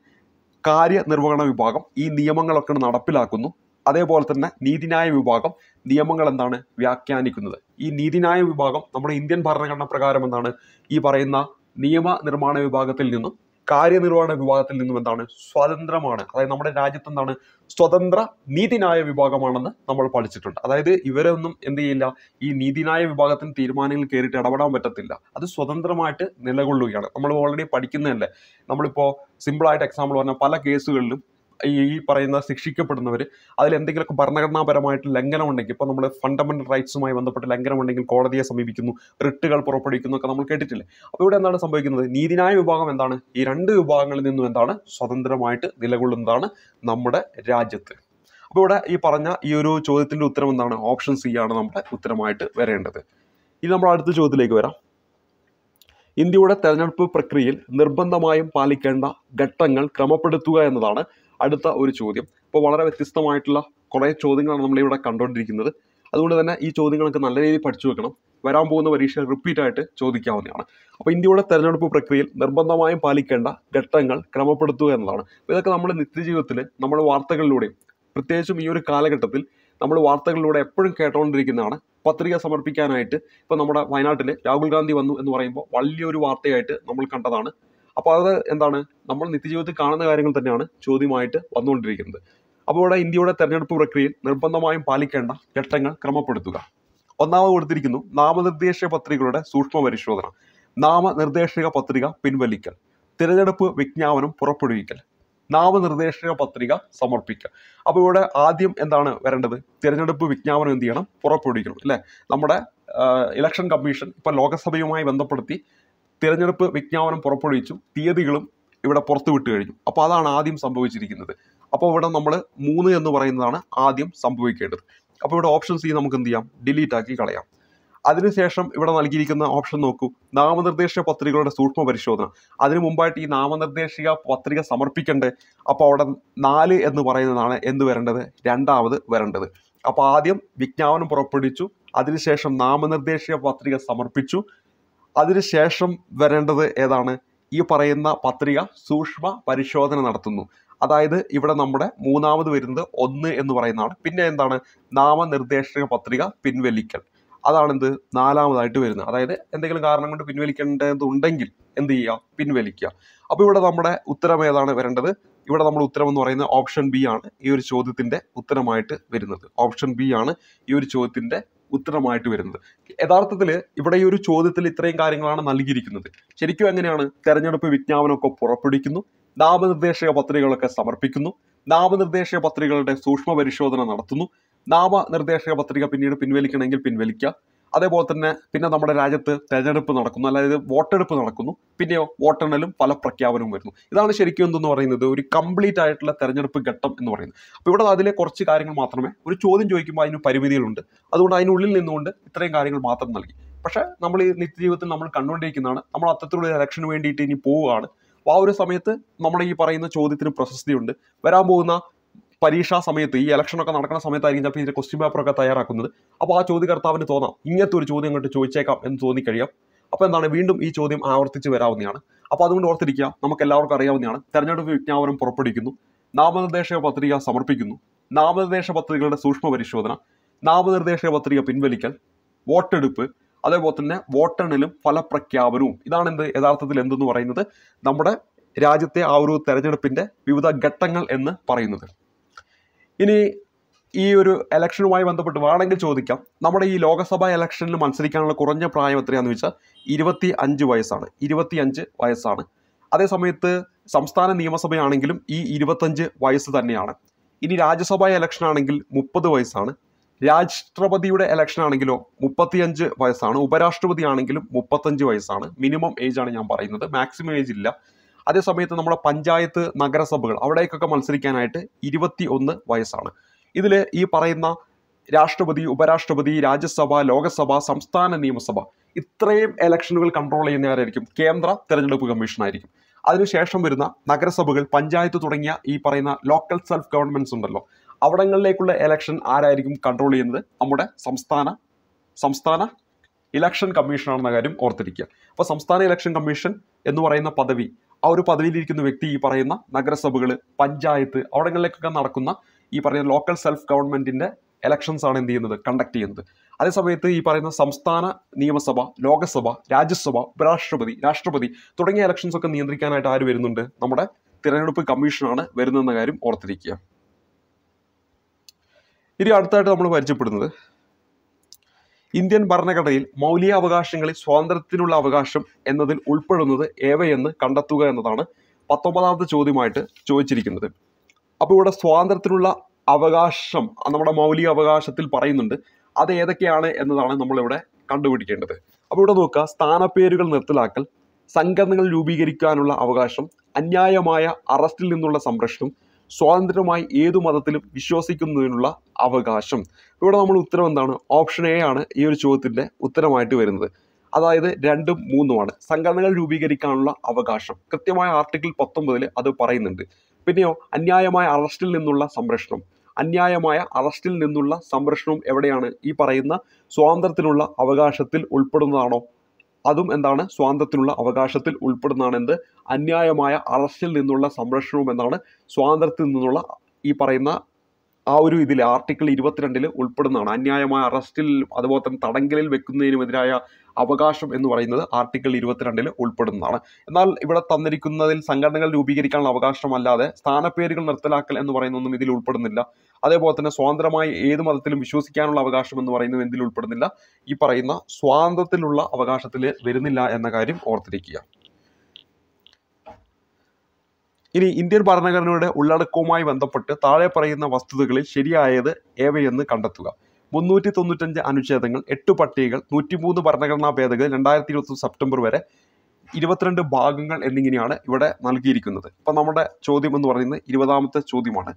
കാര്യനിർവഹണ വിഭാഗം ഈ നിയമങ്ങളൊക്കെ നടപ്പിലാക്കുന്നു. അതേപോലെ തന്നെ നീതിന്യായ വിഭാഗം നിയമങ്ങൾ എന്താണ്? വ്യാഖ്യാനിക്കുന്നത്. ഈ നീതിന്യായ വിഭാഗം നമ്മുടെ ഇന്ത്യൻ ഭരണഘടന പ്രകാരം എന്താണ്? ഈ പറയുന്ന നിയമനിർമ്മാണ വിഭാഗത്തിൽ നിന്നും കാര്യനിർവഹണ വിഭാഗത്തിൽ നിന്നും എന്താണ്? സ്വതന്ത്രമാണ്. അതായത് നമ്മുടെ രാജ്യത്ത് എന്താണ്? സ്വതന്ത്ര നീതിന്യായ വിഭാഗമാണെന്ന് നമ്മൾ പഠിച്ചിട്ടുണ്ട്. അതായത് ഇവരൊന്നും എന്ത് ചെയ്യില്ല, ഈ നീതിന്യായ വിഭാഗത്തിന് തീരുമാനങ്ങളിൽ കയറിയിട്ട് ഇടപെടാൻ പറ്റത്തില്ല. അത് സ്വതന്ത്രമായിട്ട് നിലകൊള്ളുകയാണ്. നമ്മൾ ഓൾറെഡി പഠിക്കുന്നതല്ലേ. നമ്മളിപ്പോൾ സിമ്പിളായിട്ട് എക്സാമ്പിൾ പറഞ്ഞാൽ പല കേസുകളിലും ഈ പറയുന്ന ശിക്ഷിക്കപ്പെടുന്നവർ അതിൽ എന്തെങ്കിലുമൊക്കെ ഭരണഘടനാപരമായിട്ട് ലംഘനം ഉണ്ടെങ്കിൽ, ഇപ്പോൾ നമ്മൾ ഫണ്ടമെന്റൽ റൈറ്റ്സുമായി ബന്ധപ്പെട്ട് ലംഘനം ഉണ്ടെങ്കിൽ കോടതിയെ സമീപിക്കുന്നു, റിട്ടുകൾ പുറപ്പെടുവിക്കുന്നു ഒക്കെ നമ്മൾ കേട്ടിട്ടില്ലേ. അപ്പോൾ ഇവിടെ എന്താണ് സംഭവിക്കുന്നത്? നീതിന്യായ വിഭാഗം എന്താണ്? ഈ 2 വിഭാഗങ്ങളിൽ നിന്നും എന്താണ്? സ്വതന്ത്രമായിട്ട് നിലകൊള്ളുന്നതാണ് നമ്മുടെ രാജ്യത്ത്. അപ്പോൾ ഇവിടെ ഈ പറഞ്ഞ ഈ ഒരു ചോദ്യത്തിന്റെ ഉത്തരം എന്താണ്? ഓപ്ഷൻ സി ആണ് നമ്മുടെ ഉത്തരമായിട്ട് വരേണ്ടത്. ഇനി നമ്മൾ അടുത്ത ചോദ്യത്തിലേക്ക് വരാം. ഇന്ത്യയുടെ തെരഞ്ഞെടുപ്പ് പ്രക്രിയയിൽ നിർബന്ധമായും പാലിക്കേണ്ട ഘട്ടങ്ങൾ ക്രമപ്പെടുത്തുക എന്നതാണ് അടുത്ത ഒരു ചോദ്യം. ഇപ്പോൾ വളരെ വ്യത്യസ്തമായിട്ടുള്ള കുറേ ചോദ്യങ്ങളാണ് നമ്മളിവിടെ കണ്ടുകൊണ്ടിരിക്കുന്നത്. അതുകൊണ്ട് തന്നെ ഈ ചോദ്യങ്ങളൊക്കെ നല്ല രീതിയിൽ പഠിച്ചു വെക്കണം. വരാൻ പോകുന്ന പരീക്ഷ റിപ്പീറ്റ് ആയിട്ട് ചോദിക്കാവുന്നതാണ്. അപ്പോൾ ഇന്ത്യയുടെ തെരഞ്ഞെടുപ്പ് പ്രക്രിയയിൽ നിർബന്ധമായും പാലിക്കേണ്ട ഘട്ടങ്ങൾ ക്രമപ്പെടുത്തുക എന്നതാണ്. അപ്പോൾ ഇതൊക്കെ നമ്മുടെ നിത്യജീവിതത്തിൽ നമ്മൾ വാർത്തകളിലൂടെയും പ്രത്യേകിച്ചും ഈ ഒരു കാലഘട്ടത്തിൽ നമ്മൾ വാർത്തകളിലൂടെ എപ്പോഴും കേട്ടുകൊണ്ടിരിക്കുന്നതാണ്. പത്രിക സമർപ്പിക്കാനായിട്ട് ഇപ്പോൾ നമ്മുടെ വയനാട്ടിൽ രാഹുൽ ഗാന്ധി വന്നു എന്ന് പറയുമ്പോൾ വലിയൊരു വാർത്തയായിട്ട് നമ്മൾ കണ്ടതാണ്. അപ്പോൾ അത് എന്താണ്? നമ്മൾ നിത്യജീവിതത്തിൽ കാണുന്ന കാര്യങ്ങൾ തന്നെയാണ് ചോദ്യമായിട്ട് വന്നുകൊണ്ടിരിക്കുന്നത്. അപ്പോൾ ഇവിടെ ഇന്ത്യയുടെ തെരഞ്ഞെടുപ്പ് പ്രക്രിയയിൽ നിർബന്ധമായും പാലിക്കേണ്ട ഘട്ടങ്ങൾ ക്രമപ്പെടുത്തുക. ഒന്നാമത് കൊടുത്തിരിക്കുന്നു നാമനിർദ്ദേശ പത്രികകളുടെ സൂക്ഷ്മ പരിശോധന. നാമനിർദ്ദേശക പത്രിക പിൻവലിക്കൽ, തിരഞ്ഞെടുപ്പ് വിജ്ഞാപനം പുറപ്പെടുവിക്കൽ, നാമനിർദ്ദേശക പത്രിക സമർപ്പിക്കുക. അപ്പോൾ ഇവിടെ ആദ്യം എന്താണ് വരേണ്ടത്? തിരഞ്ഞെടുപ്പ് വിജ്ഞാപനം എന്ത് ചെയ്യണം? പുറപ്പെടുവിക്കണം അല്ലേ? നമ്മുടെ ഇലക്ഷൻ കമ്മീഷൻ ഇപ്പം ലോകസഭയുമായി ബന്ധപ്പെടുത്തി തിരഞ്ഞെടുപ്പ് വിജ്ഞാപനം പുറപ്പെടുവിച്ചു, തീയതികളും ഇവിടെ പുറത്തു വിട്ടു കഴിഞ്ഞു. അപ്പോൾ അതാണ് ആദ്യം സംഭവിച്ചിരിക്കുന്നത്. അപ്പോൾ ഇവിടെ നമ്മൾ 3 എന്ന് പറയുന്നതാണ് ആദ്യം സംഭവിക്കേണ്ടത്. അപ്പോൾ ഇവിടെ ഓപ്ഷൻ സി നമുക്ക് എന്ത് ചെയ്യാം? ഡിലീറ്റ് ആക്കി കളയാം. അതിനുശേഷം ഇവിടെ നൽകിയിരിക്കുന്ന ഓപ്ഷൻ നോക്കൂ, നാമനിർദ്ദേശക പത്രികകളുടെ സൂക്ഷ്മ പരിശോധന. അതിനു മുമ്പായിട്ട് ഈ നാമനിർദ്ദേശക പത്രിക സമർപ്പിക്കണ്ടേ? അപ്പോൾ അവിടെ 4 എന്ന് പറയുന്നതാണ് എന്ത് വരേണ്ടത്? രണ്ടാമത് വരേണ്ടത്. അപ്പോൾ ആദ്യം വിജ്ഞാപനം പുറപ്പെടുവിച്ചു, അതിനുശേഷം നാമനിർദ്ദേശക പത്രിക സമർപ്പിച്ചു, അതിനുശേഷം വരേണ്ടത് ഏതാണ്? ഈ പറയുന്ന പത്രിക സൂക്ഷ്മ പരിശോധന നടത്തുന്നു. അതായത് ഇവിടെ നമ്മുടെ മൂന്നാമത് വരുന്നത് 1 എന്ന് പറയുന്നതാണ്. പിന്നെ എന്താണ്? നാമനിർദ്ദേശക പത്രിക പിൻവലിക്കൽ. അതാണെന്ത്? നാലാമതായിട്ട് വരുന്നത്. അതായത് എന്തെങ്കിലും കാരണം കൊണ്ട് പിൻവലിക്കേണ്ടതുണ്ടെങ്കിൽ എന്ത് ചെയ്യുക? പിൻവലിക്കുക. അപ്പോൾ ഇവിടെ നമ്മുടെ ഉത്തരം ഏതാണ് വരേണ്ടത്? ഇവിടെ നമ്മുടെ ഉത്തരം എന്ന് പറയുന്നത് ഓപ്ഷൻ ബി ആണ് ഈ ഒരു ചോദ്യത്തിന്റെ ഉത്തരമായിട്ട് വരുന്നത്. ഓപ്ഷൻ ബി ആണ് ഈ ഒരു ചോദ്യത്തിന്റെ ഉത്തരമായിട്ട് വരുന്നത്. യഥാർത്ഥത്തിൽ ഇവിടെ ഈ ഒരു ചോദ്യത്തിൽ ഇത്രയും കാര്യങ്ങളാണ് നൽകിയിരിക്കുന്നത്. ശരിക്കും എങ്ങനെയാണ്? തെരഞ്ഞെടുപ്പ് വിജ്ഞാപനമൊക്കെ പുറപ്പെടുവിക്കുന്നു, നാമനിർദ്ദേശക പത്രികകളൊക്കെ സമർപ്പിക്കുന്നു, നാമനിർദ്ദേശക പത്രികകളുടെ സൂക്ഷ്മ പരിശോധന നടത്തുന്നു, നാമനിർദ്ദേശക പത്രിക പിന്നീട് പിൻവലിക്കണമെങ്കിൽ പിൻവലിക്കുക. അതേപോലെ തന്നെ പിന്നെ നമ്മുടെ രാജ്യത്ത് തെരഞ്ഞെടുപ്പ് നടക്കുന്നു, അതായത് വോട്ടെടുപ്പ് നടക്കുന്നു, പിന്നെയോ വോട്ടെണ്ണലും ഫലപ്രഖ്യാപനവും വരുന്നു. ഇതാണ് ശരിക്കും എന്തെന്ന് പറയുന്നത്? ഒരു കംപ്ലീറ്റ് ആയിട്ടുള്ള തെരഞ്ഞെടുപ്പ് ഘട്ടം എന്ന് പറയുന്നത്. അപ്പോൾ ഇവിടെ അതിലെ കുറച്ച് കാര്യങ്ങൾ മാത്രമേ, ഒരു ചോദ്യം ചോദിക്കുമ്പോൾ അതിന് പരിമിതികളുണ്ട്, അതുകൊണ്ട് അതിനുള്ളിൽ നിന്നുകൊണ്ട് ഇത്രയും കാര്യങ്ങൾ മാത്രം നൽകി. പക്ഷേ നമ്മൾ ഈ നിത്യജീവിതത്തിൽ നമ്മൾ കണ്ടുകൊണ്ടിരിക്കുന്നതാണ്, നമ്മൾ അത്തരത്തിലുള്ള ഇലക്ഷന് വേണ്ടിയിട്ട് ഇനി പോവുകയാണ്. അപ്പോൾ ആ ഒരു സമയത്ത് നമ്മുടെ ഈ പറയുന്ന ചോദ്യത്തിന് പ്രശസ്തിയുണ്ട്. വരാൻ പോകുന്ന പരീക്ഷാ സമയത്ത്, ഈ ഇലക്ഷനൊക്കെ നടക്കുന്ന സമയത്തായിരിക്കും ചിലപ്പോൾ ഇതിന്റെ ക്വസ്റ്റ്യൻ പേപ്പറൊക്കെ തയ്യാറാക്കുന്നത്. അപ്പോൾ ആ ചോദ്യകർത്താവിന് തോന്നാം ഇങ്ങനത്തെ ഒരു ചോദ്യം അങ്ങോട്ട് ചോദിച്ചേക്കാം എന്ന് തോന്നിക്കഴിയാം. അപ്പോൾ എന്താണ്? വീണ്ടും ഈ ചോദ്യം ആവർത്തിച്ച് വരാവുന്നതാണ്. അപ്പോൾ അതുകൊണ്ട് ഓർത്തിരിക്കുക, നമുക്ക് എല്ലാവർക്കും അറിയാവുന്നതാണ്, തെരഞ്ഞെടുപ്പ് വിജ്ഞാപനം പുറപ്പെടുവിക്കുന്നു, നാമനിർദ്ദേശക പത്രിക സമർപ്പിക്കുന്നു, നാമനിർദ്ദേശ പത്രികകളുടെ സൂക്ഷ്മ പരിശോധന, നാമനിർദ്ദേശക പത്രിക പിൻവലിക്കൽ, വോട്ടെടുപ്പ്, അതേപോലെ തന്നെ വോട്ടെണ്ണലും ഫലപ്രഖ്യാപനവും. ഇതാണ് എന്ത്? യഥാർത്ഥത്തിൽ എന്തെന്ന് പറയുന്നത്? നമ്മുടെ രാജ്യത്തെ ആ ഒരു തെരഞ്ഞെടുപ്പിന്റെ വിവിധ ഘട്ടങ്ങൾ എന്ന് പറയുന്നത്. ഇനി ഈ ഒരു ഇലക്ഷനുമായി ബന്ധപ്പെട്ട് വേണമെങ്കിൽ ചോദിക്കാം, നമ്മുടെ ഈ ലോകസഭാ ഇലക്ഷനിൽ മത്സരിക്കാനുള്ള കുറഞ്ഞ പ്രായം എത്രയാണെന്ന് വെച്ചാൽ 25 വയസ്സാണ്. 25 വയസ്സാണ്. അതേസമയത്ത് സംസ്ഥാന നിയമസഭയാണെങ്കിലും ഈ 25 വയസ്സ് തന്നെയാണ്. ഇനി രാജ്യസഭാ ഇലക്ഷൻ ആണെങ്കിൽ 30 വയസ്സാണ്. രാഷ്ട്രപതിയുടെ ഇലക്ഷൻ ആണെങ്കിലോ 35 വയസ്സാണ്. ഉപരാഷ്ട്രപതി ആണെങ്കിലും 35 വയസ്സാണ്. മിനിമം ഏജ് ആണ് ഞാൻ പറയുന്നത്, മാക്സിമം ഏജ് ഇല്ല. അതേസമയത്ത് നമ്മുടെ പഞ്ചായത്ത്, നഗരസഭകൾ അവിടേക്കൊക്കെ മത്സരിക്കാനായിട്ട് 21 വയസ്സാണ്. ഇതിൽ ഈ പറയുന്ന രാഷ്ട്രപതി, ഉപരാഷ്ട്രപതി, രാജ്യസഭ, ലോകസഭ, സംസ്ഥാന നിയമസഭ ഇത്രയും ഇലക്ഷനുകൾ കൺട്രോൾ ചെയ്യുന്ന ആരായിരിക്കും? കേന്ദ്ര തെരഞ്ഞെടുപ്പ് കമ്മീഷനായിരിക്കും. അതിനുശേഷം വരുന്ന നഗരസഭകൾ, പഞ്ചായത്ത് തുടങ്ങിയ ഈ പറയുന്ന ലോക്കൽ സെൽഫ് ഗവൺമെന്റ്സ് ഉണ്ടല്ലോ, അവിടങ്ങളിലേക്കുള്ള ഇലക്ഷൻ ആരായിരിക്കും കൺട്രോൾ ചെയ്യുന്നത്? നമ്മുടെ സംസ്ഥാന ഇലക്ഷൻ കമ്മീഷനാണെന്ന കാര്യം ഓർത്തിരിക്കുക. അപ്പോൾ സംസ്ഥാന ഇലക്ഷൻ കമ്മീഷൻ എന്ന് പറയുന്ന പദവി, ആ ഒരു പദവിയിലിരിക്കുന്ന വ്യക്തി ഈ പറയുന്ന നഗരസഭകൾ, പഞ്ചായത്ത് അവിടങ്ങളിലേക്കൊക്കെ നടക്കുന്ന ഈ പറയുന്ന ലോക്കൽ സെൽഫ് ഗവൺമെന്റിന്റെ ഇലക്ഷൻസ് ആണ് എന്ത് ചെയ്യുന്നത്? കണ്ടക്ട് ചെയ്യുന്നത്. അതേസമയത്ത് ഈ പറയുന്ന സംസ്ഥാന നിയമസഭ, ലോകസഭ, രാജ്യസഭ, ഉപരാഷ്ട്രപതി, രാഷ്ട്രപതി തുടങ്ങിയ ഇലക്ഷൻസ് ഒക്കെ നിയന്ത്രിക്കാനായിട്ട് ആര് വരുന്നുണ്ട്? നമ്മുടെ തിരഞ്ഞെടുപ്പ് കമ്മീഷനാണ് വരുന്നതെന്ന കാര്യം ഓർത്തിരിക്കുക. ഇനി അടുത്തായിട്ട് നമ്മൾ പരിചയപ്പെടുന്നത് ഇന്ത്യൻ ഭരണഘടനയിൽ മൗലികാവകാശങ്ങളിൽ സ്വാതന്ത്ര്യത്തിനുള്ള അവകാശം എന്നതിൽ ഉൾപ്പെടുന്നത് ഏവയെന്ന് കണ്ടെത്തുക എന്നതാണ് 19ാമത്തെ ചോദ്യമായിട്ട് ചോദിച്ചിരിക്കുന്നത്. അപ്പോൾ ഇവിടെ സ്വാതന്ത്ര്യത്തിനുള്ള അവകാശം നമ്മുടെ മൗലിക അവകാശത്തിൽ പറയുന്നുണ്ട്. അത് ഏതൊക്കെയാണ് എന്നതാണ് നമ്മളിവിടെ കണ്ടുപിടിക്കേണ്ടത്. അപ്പോൾ ഇവിടെ നോക്കുക, സ്ഥാനപ്പേരുകൾ നിർത്തലാക്കൽ, സംഘടനകൾ രൂപീകരിക്കാനുള്ള അവകാശം, അന്യായമായ അറസ്റ്റിൽ നിന്നുള്ള സംരക്ഷണം, സ്വാതന്ത്ര്യമായി ഏതു മതത്തിലും വിശ്വസിക്കുന്നതിനുള്ള അവകാശം. ഇവിടെ നമ്മൾ ഉത്തരം എന്താണ്? ഓപ്ഷൻ എ ആണ് ഈ ഒരു ചോദ്യത്തിന്റെ ഉത്തരമായിട്ട് വരുന്നത്. അതായത് 2ഉം 3ഉമാണ്. സംഘടനകൾ രൂപീകരിക്കാനുള്ള അവകാശം കൃത്യമായ ആർട്ടിക്കിൾ 19 അത് പറയുന്നുണ്ട്. പിന്നെയോ അന്യായമായ അറസ്റ്റിൽ നിന്നുള്ള സംരക്ഷണം. അന്യായമായ അറസ്റ്റിൽ നിന്നുള്ള സംരക്ഷണവും എവിടെയാണ്? ഈ പറയുന്ന സ്വാതന്ത്ര്യത്തിനുള്ള അവകാശത്തിൽ ഉൾപ്പെടുന്നതാണോ? അതും എന്താണ്? സ്വാതന്ത്ര്യത്തിനുള്ള അവകാശത്തിൽ ഉൾപ്പെടുന്നതാണ്. എന്ത്? അന്യായമായ അറസ്റ്റിൽ നിന്നുള്ള സംരക്ഷണവും എന്താണ്? സ്വാതന്ത്ര്യത്തിൽ നിന്നുള്ള ഈ പറയുന്ന ആ ഒരു ഇതിൽ ആർട്ടിക്കിൾ 22 ഉൾപ്പെടുന്നതാണ്. അന്യായമായ അറസ്റ്റിൽ അതുപോലെ തന്നെ തടങ്കലിൽ വെക്കുന്നതിനുമെതിരായ അവകാശം എന്ന് പറയുന്നത് ആർട്ടിക്കിൾ 22 ഉൾപ്പെടുന്നതാണ്. എന്നാൽ ഇവിടെ തന്നിരിക്കുന്നതിൽ സംഘടനകൾ രൂപീകരിക്കാനുള്ള അവകാശമല്ലാതെ സ്ഥാനപ്പേരുകൾ നിർത്തലാക്കൽ എന്ന് പറയുന്നതൊന്നും ഇതിൽ ഉൾപ്പെടുന്നില്ല. അതേപോലെ തന്നെ സ്വതന്ത്രമായി ഏത് മതത്തിലും വിശ്വസിക്കാനുള്ള അവകാശം എന്ന് പറയുന്നത് ഇതിൽ ഉൾപ്പെടുന്നില്ല. ഈ പറയുന്ന സ്വാതന്ത്ര്യത്തിലുള്ള അവകാശത്തിൽ വരുന്നില്ല എന്ന കാര്യം ഓർത്തിരിക്കുക. ഇനി ഇന്ത്യൻ ഭരണഘടനയുടെ ഉള്ളടക്കവുമായി ബന്ധപ്പെട്ട് താഴെ പറയുന്ന വസ്തുതകളിൽ ശരിയായത് ഏവയെന്ന് കണ്ടെത്തുക. 395 അനുച്ഛേദങ്ങൾ, 8 പട്ടികകൾ, 103 ഭരണഘടനാ ഭേദഗതി, 2021 സെപ്റ്റംബർ വരെ, 22 ഭാഗങ്ങൾ എന്നിങ്ങനെയാണ് ഇവിടെ നൽകിയിരിക്കുന്നത്. അപ്പം നമ്മുടെ ചോദ്യം എന്ന് പറയുന്നത് 20ാമത്തെ ചോദ്യമാണ്.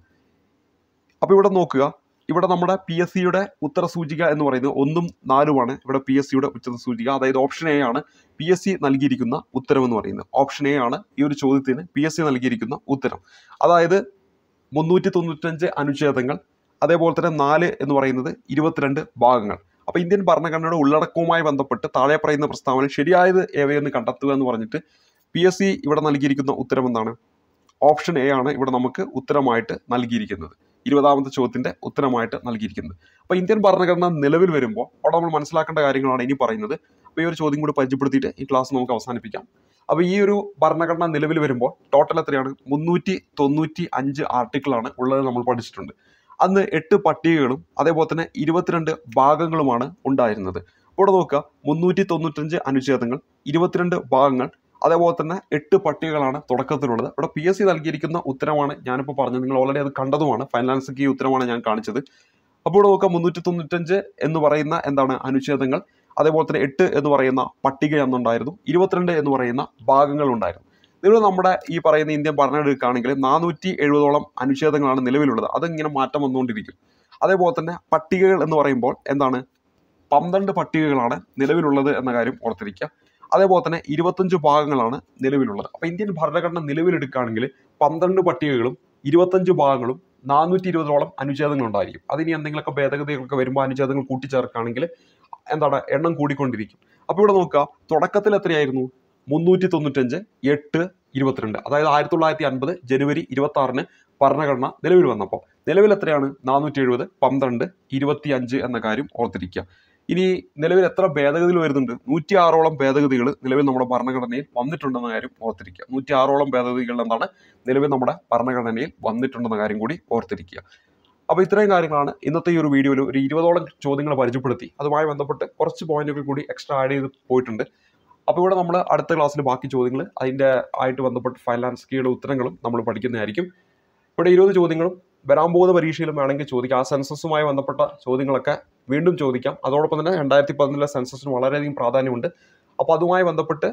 അപ്പോൾ ഇവിടെ നോക്കുക, ഇവിടെ നമ്മുടെ PSCയുടെ ഉത്തരസൂചിക എന്ന് പറയുന്നത് 1ഉം 4ഉമാണ്. ഇവിടെ PSCയുടെ ഉത്തരസൂചിക, അതായത് ഓപ്ഷൻ എ ആണ് PSC നൽകിയിരിക്കുന്ന ഉത്തരം എന്ന് പറയുന്നത്. ഓപ്ഷൻ എ ആണ് ഈ ഒരു ചോദ്യത്തിന് PSC നൽകിയിരിക്കുന്ന ഉത്തരം. അതായത് 395 അനുച്ഛേദങ്ങൾ, അതേപോലെ തന്നെ 4 എന്ന് പറയുന്നത് 22 ഭാഗങ്ങൾ. അപ്പോൾ ഇന്ത്യൻ ഭരണഘടനയുടെ ഉള്ളടക്കവുമായി ബന്ധപ്പെട്ട് താഴെ പറയുന്ന പ്രസ്താവന ശരിയായത് ഏവയെന്ന് കണ്ടെത്തുക എന്ന് പറഞ്ഞിട്ട് PSC ഇവിടെ നൽകിയിരിക്കുന്ന ഉത്തരം എന്താണ്? ഓപ്ഷൻ എ ആണ് ഇവിടെ നമുക്ക് ഉത്തരമായിട്ട് നൽകിയിരിക്കുന്നത്. 20ാമത്തെ ചോദ്യത്തിന്റെ ഉത്തരമായിട്ട് നൽകിയിരിക്കുന്നത്. അപ്പോൾ ഇന്ത്യൻ ഭരണഘടന നിലവിൽ വരുമ്പോൾ അവിടെ നമ്മൾ മനസ്സിലാക്കേണ്ട കാര്യങ്ങളാണ് ഇനി പറയുന്നത്. അപ്പോൾ ഈ ഒരു ചോദ്യം കൂടി പരിചയപ്പെടുത്തിയിട്ട് ഈ ക്ലാസ് നമുക്ക് അവസാനിപ്പിക്കാം. അപ്പോൾ ഈ ഒരു ഭരണഘടന നിലവിൽ വരുമ്പോൾ ടോട്ടൽ എത്രയാണ്? 395 ആർട്ടിക്കിളാണ് ഉള്ളത്. നമ്മൾ പഠിച്ചിട്ടുണ്ട്. അന്ന് 8 പട്ടികകളും അതേപോലെ തന്നെ 22 ഭാഗങ്ങളുമാണ് ഉണ്ടായിരുന്നത്. ഇവിടെ നോക്കുക, 395 അനുച്ഛേദങ്ങൾ, 22 ഭാഗങ്ങൾ, അതേപോലെ തന്നെ 8 പട്ടികകളാണ് തുടക്കത്തിലുള്ളത്. ഇവിടെ PSC നൽകിയിരിക്കുന്ന ഉത്തരമാണ് ഞാനിപ്പോൾ പറഞ്ഞത്. നിങ്ങൾ ഓൾറെഡി അത് കണ്ടതുമാണ്. ഫൈനാൻസിക്ക് ഈ ഉത്തരമാണ് ഞാൻ കാണിച്ചത്. അപ്പോൾ ഇവിടെ നോക്കുക, 395 എന്ന് പറയുന്ന എന്താണ് അനുച്ഛേദങ്ങൾ, അതേപോലെ തന്നെ 8 എന്ന് പറയുന്ന പട്ടിക എന്നുണ്ടായിരുന്നു, 22 എന്ന് പറയുന്ന ഭാഗങ്ങൾ ഉണ്ടായിരുന്നു. നിങ്ങൾ നമ്മുടെ ഈ പറയുന്ന ഇന്ത്യൻ ഭരണഘടന എടുക്കുകയാണെങ്കിൽ 470ഓളം അനുച്ഛേദങ്ങളാണ് നിലവിലുള്ളത്. അതിങ്ങനെ മാറ്റം വന്നുകൊണ്ടിരിക്കും. അതേപോലെ തന്നെ പട്ടികകൾ എന്ന് പറയുമ്പോൾ എന്താണ്? 12 പട്ടികകളാണ് നിലവിലുള്ളത് എന്ന കാര്യം ഓർത്തിരിക്കുക. അതേപോലെ തന്നെ 25 ഭാഗങ്ങളാണ് നിലവിലുള്ളത്. അപ്പോൾ ഇന്ത്യൻ ഭരണഘടന നിലവിലെടുക്കുകയാണെങ്കിൽ 12 പട്ടികകളും 25 ഭാഗങ്ങളും 420ഓളം അനുച്ഛേദങ്ങൾ ഉണ്ടായിരിക്കും. അതിനി എന്തെങ്കിലുമൊക്കെ ഭേദഗതികളൊക്കെ വരുമ്പോൾ അനുച്ഛേദങ്ങൾ കൂട്ടിച്ചേർക്കുകയാണെങ്കിൽ എന്താണ് എണ്ണം കൂടിക്കൊണ്ടിരിക്കും. അപ്പോൾ ഇവിടെ നോക്കുക, തുടക്കത്തിൽ എത്രയായിരുന്നു? 395, 8, 22. അതായത് 1950 ജനുവരി 26 ഭരണഘടന നിലവിൽ വന്നപ്പോൾ നിലവിൽ എത്രയാണ്? 470, 12, 25 എന്ന കാര്യം ഓർത്തിരിക്കുക. ഇനി നിലവിൽ എത്ര ഭേദഗതികൾ വരുന്നുണ്ട്? 106ഓളം ഭേദഗതികൾ നിലവിൽ നമ്മുടെ ഭരണഘടനയിൽ വന്നിട്ടുണ്ടെന്ന കാര്യം ഓർത്തിരിക്കുക. 106ഓളം ഭേദഗതികൾ എന്താണ് നിലവിൽ നമ്മുടെ ഭരണഘടനയിൽ വന്നിട്ടുണ്ടെന്ന കാര്യം കൂടി ഓർത്തിരിക്കുക. അപ്പോൾ ഇത്രയും കാര്യങ്ങളാണ് ഇന്നത്തെ ഈ ഒരു വീഡിയോയിൽ ഒരു 20ഓളം ചോദ്യങ്ങൾ പരിചയപ്പെടുത്തി. അതുമായി ബന്ധപ്പെട്ട് കുറച്ച് പോയിന്റുകൾ കൂടി എക്സ്ട്രാ ആഡ് ചെയ്ത് പോയിട്ടുണ്ട്. അപ്പോൾ ഇവിടെ നമ്മൾ അടുത്ത ക്ലാസ്സിൽ ബാക്കി ചോദ്യങ്ങൾ അതിൻ്റെ ആയിട്ട് ബന്ധപ്പെട്ട് ഫൈനാൻസിയുടെ ഉത്തരങ്ങളും നമ്മൾ പഠിക്കുന്നതായിരിക്കും. ഇവിടെ 20 ചോദ്യങ്ങളും വരാൻ പോകുന്ന പരീക്ഷയിലും വേണമെങ്കിൽ ചോദിക്കാം. ആ സെൻസസുമായി ബന്ധപ്പെട്ട ചോദ്യങ്ങളൊക്കെ വീണ്ടും ചോദിക്കാം. അതോടൊപ്പം തന്നെ 2011 സെൻസസിന് വളരെയധികം പ്രാധാന്യമുണ്ട്. അപ്പോൾ അതുമായി ബന്ധപ്പെട്ട്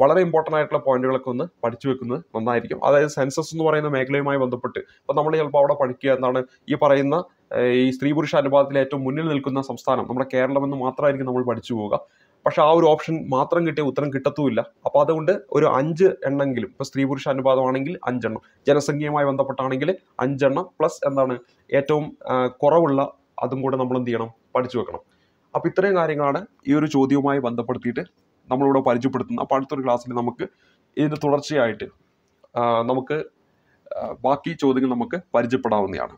വളരെ ഇമ്പോർട്ടൻ്റ് ആയിട്ടുള്ള പോയിന്റുകളൊക്കെ ഒന്ന് പഠിച്ചു വെക്കുന്നത് നന്നായിരിക്കും. അതായത് സെൻസസ് എന്ന് പറയുന്ന മേഖലയുമായി ബന്ധപ്പെട്ട് ഇപ്പോൾ നമ്മൾ ചിലപ്പോൾ അവിടെ പഠിക്കുക എന്താണ് ഈ പറയുന്ന ഈ സ്ത്രീ പുരുഷ അനുപാതത്തിൽ ഏറ്റവും മുന്നിൽ നിൽക്കുന്ന സംസ്ഥാനം നമ്മുടെ കേരളം എന്ന് മാത്രമായിരിക്കും നമ്മൾ പഠിച്ചു പോവുക. പക്ഷെ ആ ഒരു ഓപ്ഷൻ മാത്രം കിട്ടിയ ഉത്തരം കിട്ടത്തുമില്ല. അപ്പോൾ അതുകൊണ്ട് ഒരു 5 എണ്ണെങ്കിലും, ഇപ്പോൾ സ്ത്രീ പുരുഷ അനുപാതമാണെങ്കിൽ 5 എണ്ണം, ജനസംഖ്യയുമായി ബന്ധപ്പെട്ടാണെങ്കിൽ 5 എണ്ണം പ്ലസ് എന്താണ് ഏറ്റവും കുറവുള്ള അതും കൂടെ നമ്മൾ എന്ത് ചെയ്യണം? പഠിച്ചു വെക്കണം. അപ്പോൾ ഇത്രയും കാര്യങ്ങളാണ് ഈ ഒരു ചോദ്യവുമായി ബന്ധപ്പെടുത്തിയിട്ട് നമ്മളിവിടെ പരിചയപ്പെടുത്തുന്നത്. അപ്പോൾ അടുത്തൊരു ക്ലാസ്സിൽ നമുക്ക് ഇതിൻ്റെ തുടർച്ചയായിട്ട് നമുക്ക് ബാക്കി ചോദ്യങ്ങൾ നമുക്ക് പരിചയപ്പെടാവുന്നതാണ്.